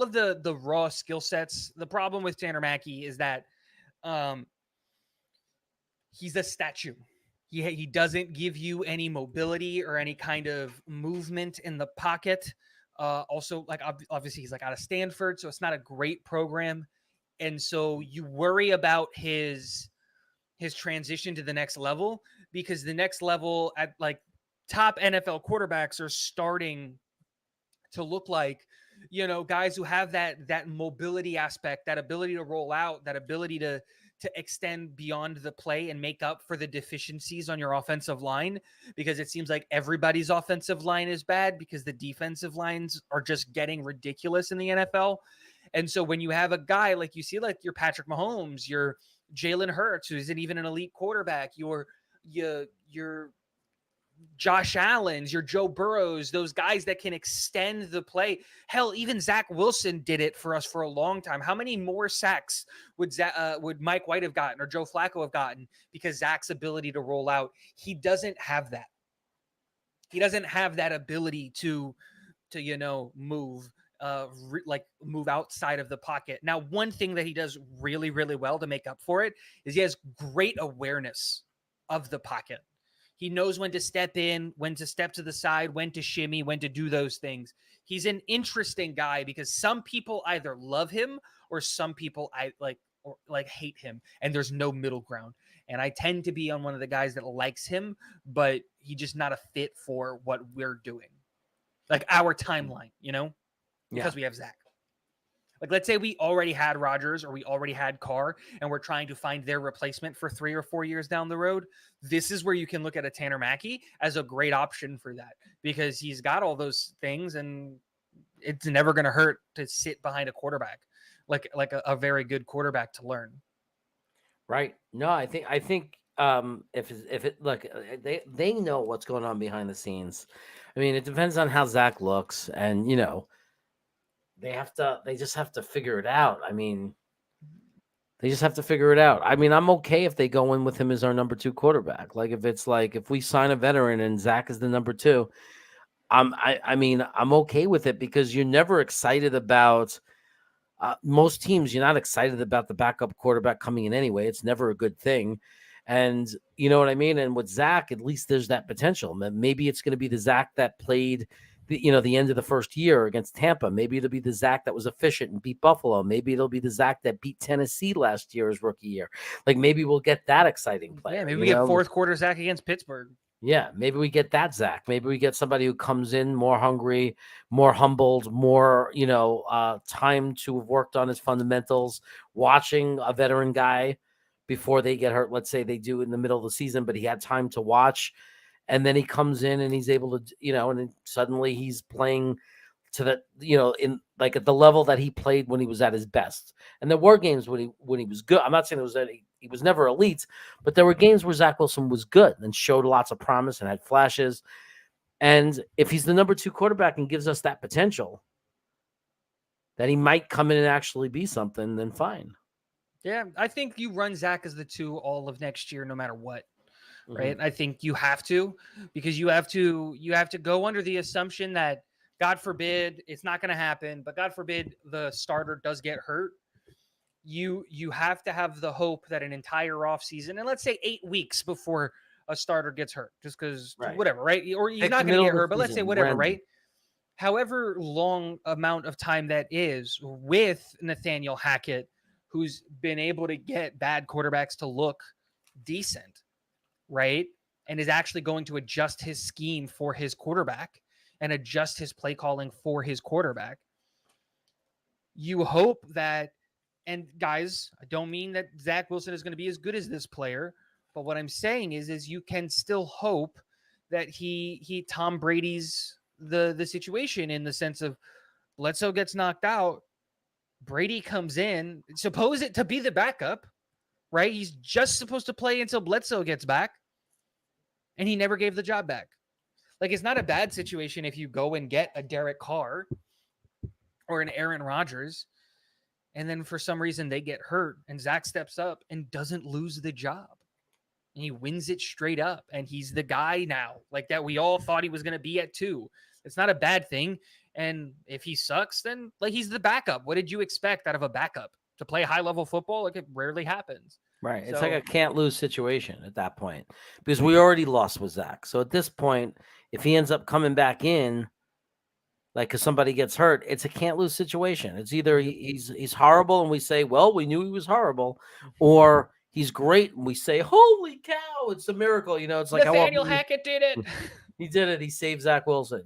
of the raw skill sets. The problem with Tanner McKee is that he's a statue. He doesn't give you any mobility or any kind of movement in the pocket. Also, obviously he's out of Stanford, so it's not a great program. And so you worry about his transition to the next level, because the next level at top NFL quarterbacks are starting to look like, guys who have that mobility aspect, that ability to roll out, that ability to extend beyond the play and make up for the deficiencies on your offensive line, because it seems like everybody's offensive line is bad because the defensive lines are just getting ridiculous in the NFL. And so when you have a guy like your Patrick Mahomes, your Jalen Hurts, who isn't even an elite quarterback, your Josh Allen's, your Joe Burrows, those guys that can extend the play. Hell, even Zach Wilson did it for us for a long time. How many more sacks would Mike White have gotten or Joe Flacco have gotten because Zach's ability to roll out? He doesn't have that. He doesn't have that ability to move. Move outside of the pocket. Now, one thing that he does really, really well to make up for it is he has great awareness of the pocket. He knows when to step in, when to step to the side, when to shimmy, when to do those things. He's an interesting guy because some people either love him or some people hate him, and there's no middle ground. And I tend to be on one of the guys that likes him, but he's just not a fit for what we're doing, like our timeline, because we have Zach. Like, let's say we already had Rodgers or we already had Carr and we're trying to find their replacement for 3 or 4 years down the road. This is where you can look at a Tanner Mackey as a great option for that because he's got all those things and it's never going to hurt to sit behind a quarterback, like a very good quarterback to learn. Right. No, I think they know what's going on behind the scenes. I mean, it depends on how Zach looks and, they just have to figure it out. I mean, they just have to figure it out. I mean, I'm okay if they go in with him as our number 2 quarterback. Like if we sign a veteran and Zach is the number 2, I'm okay with it because you're never excited about most teams. You're not excited about the backup quarterback coming in anyway. It's never a good thing. And you know what I mean? And with Zach, at least there's that potential. Maybe it's going to be the Zach that played the end of the first year against Tampa. Maybe it'll be the Zach that was efficient and beat Buffalo. Maybe it'll be the Zach that beat Tennessee last year, his rookie year. Like maybe we'll get that exciting player. Yeah, maybe we get fourth quarter Zach against Pittsburgh. Yeah, maybe we get that Zach. Maybe we get somebody who comes in more hungry, more humbled, more, time to have worked on his fundamentals, watching a veteran guy before they get hurt. Let's say they do in the middle of the season, but he had time to watch. And then he comes in and he's able to, and then suddenly he's playing to the, in like at the level that he played when he was at his best. And there were games when he was good. I'm not saying he was never elite, but there were games where Zach Wilson was good and showed lots of promise and had flashes. And if he's the number 2 quarterback and gives us that potential that he might come in and actually be something, then fine. Yeah, I think you run Zach as the 2 all of next year, no matter what. Right. I think you have to, because you have to go under the assumption that God forbid it's not going to happen, but God forbid the starter does get hurt. You have to have the hope that an entire offseason, and let's say 8 weeks before a starter gets hurt, just because whatever, right? Or he's not going to get hurt, but let's say whatever, right? However long amount of time that is with Nathaniel Hackett, who's been able to get bad quarterbacks to look decent. Right. And is actually going to adjust his scheme for his quarterback and adjust his play calling for his quarterback. You hope that, and guys, I don't mean that Zach Wilson is going to be as good as this player, but what I'm saying is you can still hope that he Tom Brady's the situation in the sense of Bledsoe gets knocked out. Brady comes in, suppose it to be the backup. Right? He's just supposed to play until Bledsoe gets back, and he never gave the job back. Like, it's not a bad situation if you go and get a Derek Carr or an Aaron Rodgers, and then for some reason they get hurt, and Zach steps up and doesn't lose the job. And he wins it straight up, and he's the guy now, like that we all thought he was going to be at 2. It's not a bad thing, and if he sucks, then like he's the backup. What did you expect out of a backup? To play high-level football? Like, it rarely happens. Right. It's like a can't-lose situation at that point because we already lost with Zach. So at this point, if he ends up coming back in, like because somebody gets hurt, it's a can't-lose situation. It's either he's horrible and we say, well, we knew he was horrible, or he's great and we say, holy cow, it's a miracle. It's like Nathaniel Hackett did it. He did it. He saved Zach Wilson,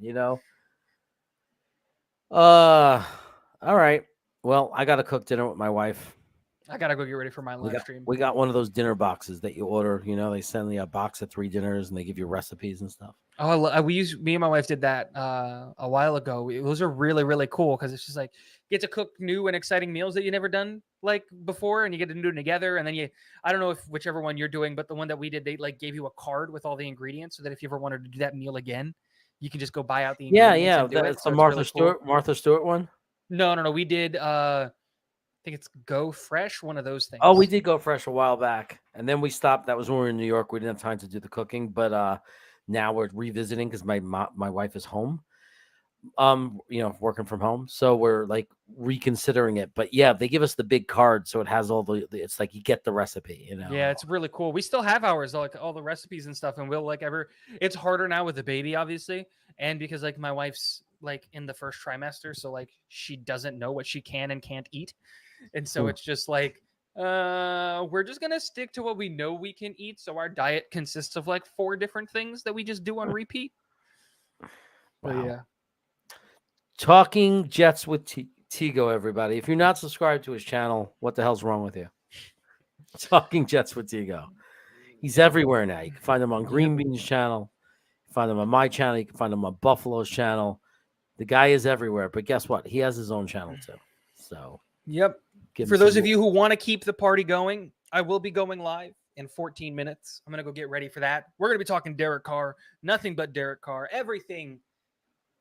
All right. Well, I got to cook dinner with my wife. I got to go get ready for my live stream. We got one of those dinner boxes that you order. They send you a box of 3 dinners and they give you recipes and stuff. Oh, me and my wife did that a while ago. Those are really, really cool because it's just like you get to cook new and exciting meals that you never done like before, and you get to do it together. And then I don't know if whichever one you're doing, but the one that we did, they like gave you a card with all the ingredients, so that if you ever wanted to do that meal again, you can just go buy out the ingredients and do it. That's So the it's really cool. Martha Stewart one. No. We did. I think it's Go Fresh, one of those things. Oh, we did Go Fresh a while back, and then we stopped. That was when we were in New York. We didn't have time to do the cooking, but now we're revisiting because my wife is home. Working from home, so we're like reconsidering it. But yeah, they give us the big card, so it has all it's like you get the recipe, Yeah, it's really cool. We still have ours, like all the recipes and stuff, and we'll it's harder now with the baby, obviously, and because like my wife's like in the first trimester, so like she doesn't know what she can and can't eat, and so it's just like we're just gonna stick to what we know we can eat. So our diet consists of like 4 different things that we just do on repeat. But Wow. yeah. Talking Jets with Tigo, everybody. If you're not subscribed to his channel, what the hell's wrong with you? Talking Jets with Tigo. He's everywhere now. You can find him on Green Bean's channel. You can find him on my channel. You can find him on Buffalo's channel. The guy is everywhere. But guess what? He has his own channel too. So, yep. For those of you who want to keep the party going, I will be going live in 14 minutes. I'm going to go get ready for that. We're going to be talking Derek Carr, nothing but Derek Carr, everything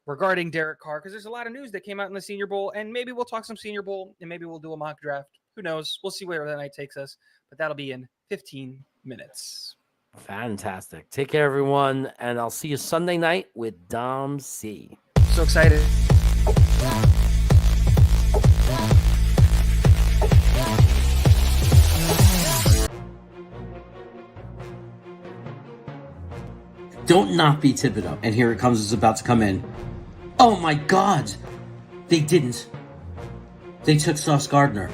regarding Derek Carr, because there's a lot of news that came out in the Senior Bowl, and maybe we'll talk some Senior Bowl, and maybe we'll do a mock draft. Who knows? We'll see where the night takes us, but that'll be in 15 minutes. Fantastic. Take care, everyone, and I'll see you Sunday night with Dom C. So excited. Don't not be Thibodeau. And here it comes. It's about to come in. Oh my God. They didn't. They took Sauce Gardner.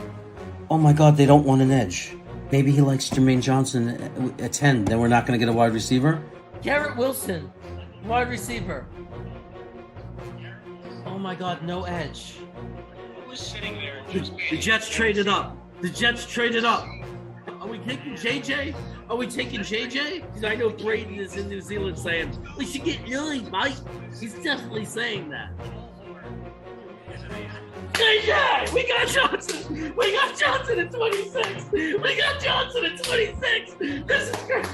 Oh my God, they don't want an edge. Maybe he likes Jermaine Johnson at 10. Then we're not going to get a wide receiver? Garrett Wilson, wide receiver. Oh my God, no edge. The Jets traded up. The Jets traded up. Are we taking JJ? Are we taking JJ? Because I know Braden is in New Zealand saying, we should get Lily, Mike. He's definitely saying that. JJ! We got Johnson! We got Johnson at 26! We got Johnson at 26! This is great!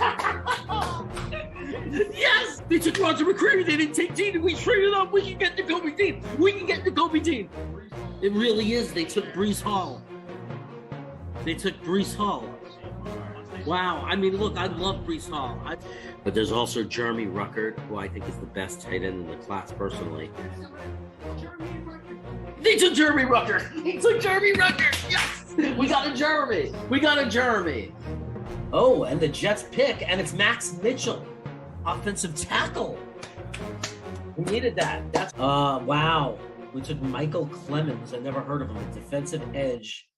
Yes! They took Roger McCreary, they didn't take Dean, and we traded up. We can get the Kobe Dean. We can get the Kobe Dean. It really is. They took Breece Hall. They took Breece Hall. Wow. I mean, look, I love Breece Hall. But there's also Jeremy Ruckert, who I think is the best tight end in the class personally. They took Jeremy Ruckert. He took Jeremy Ruckert. Yes! We got a Jeremy. We got a Jeremy. Oh, and the Jets pick, and it's Max Mitchell, offensive tackle. We needed that. That's wow. We took Michael Clemens. I never heard of him. A defensive edge.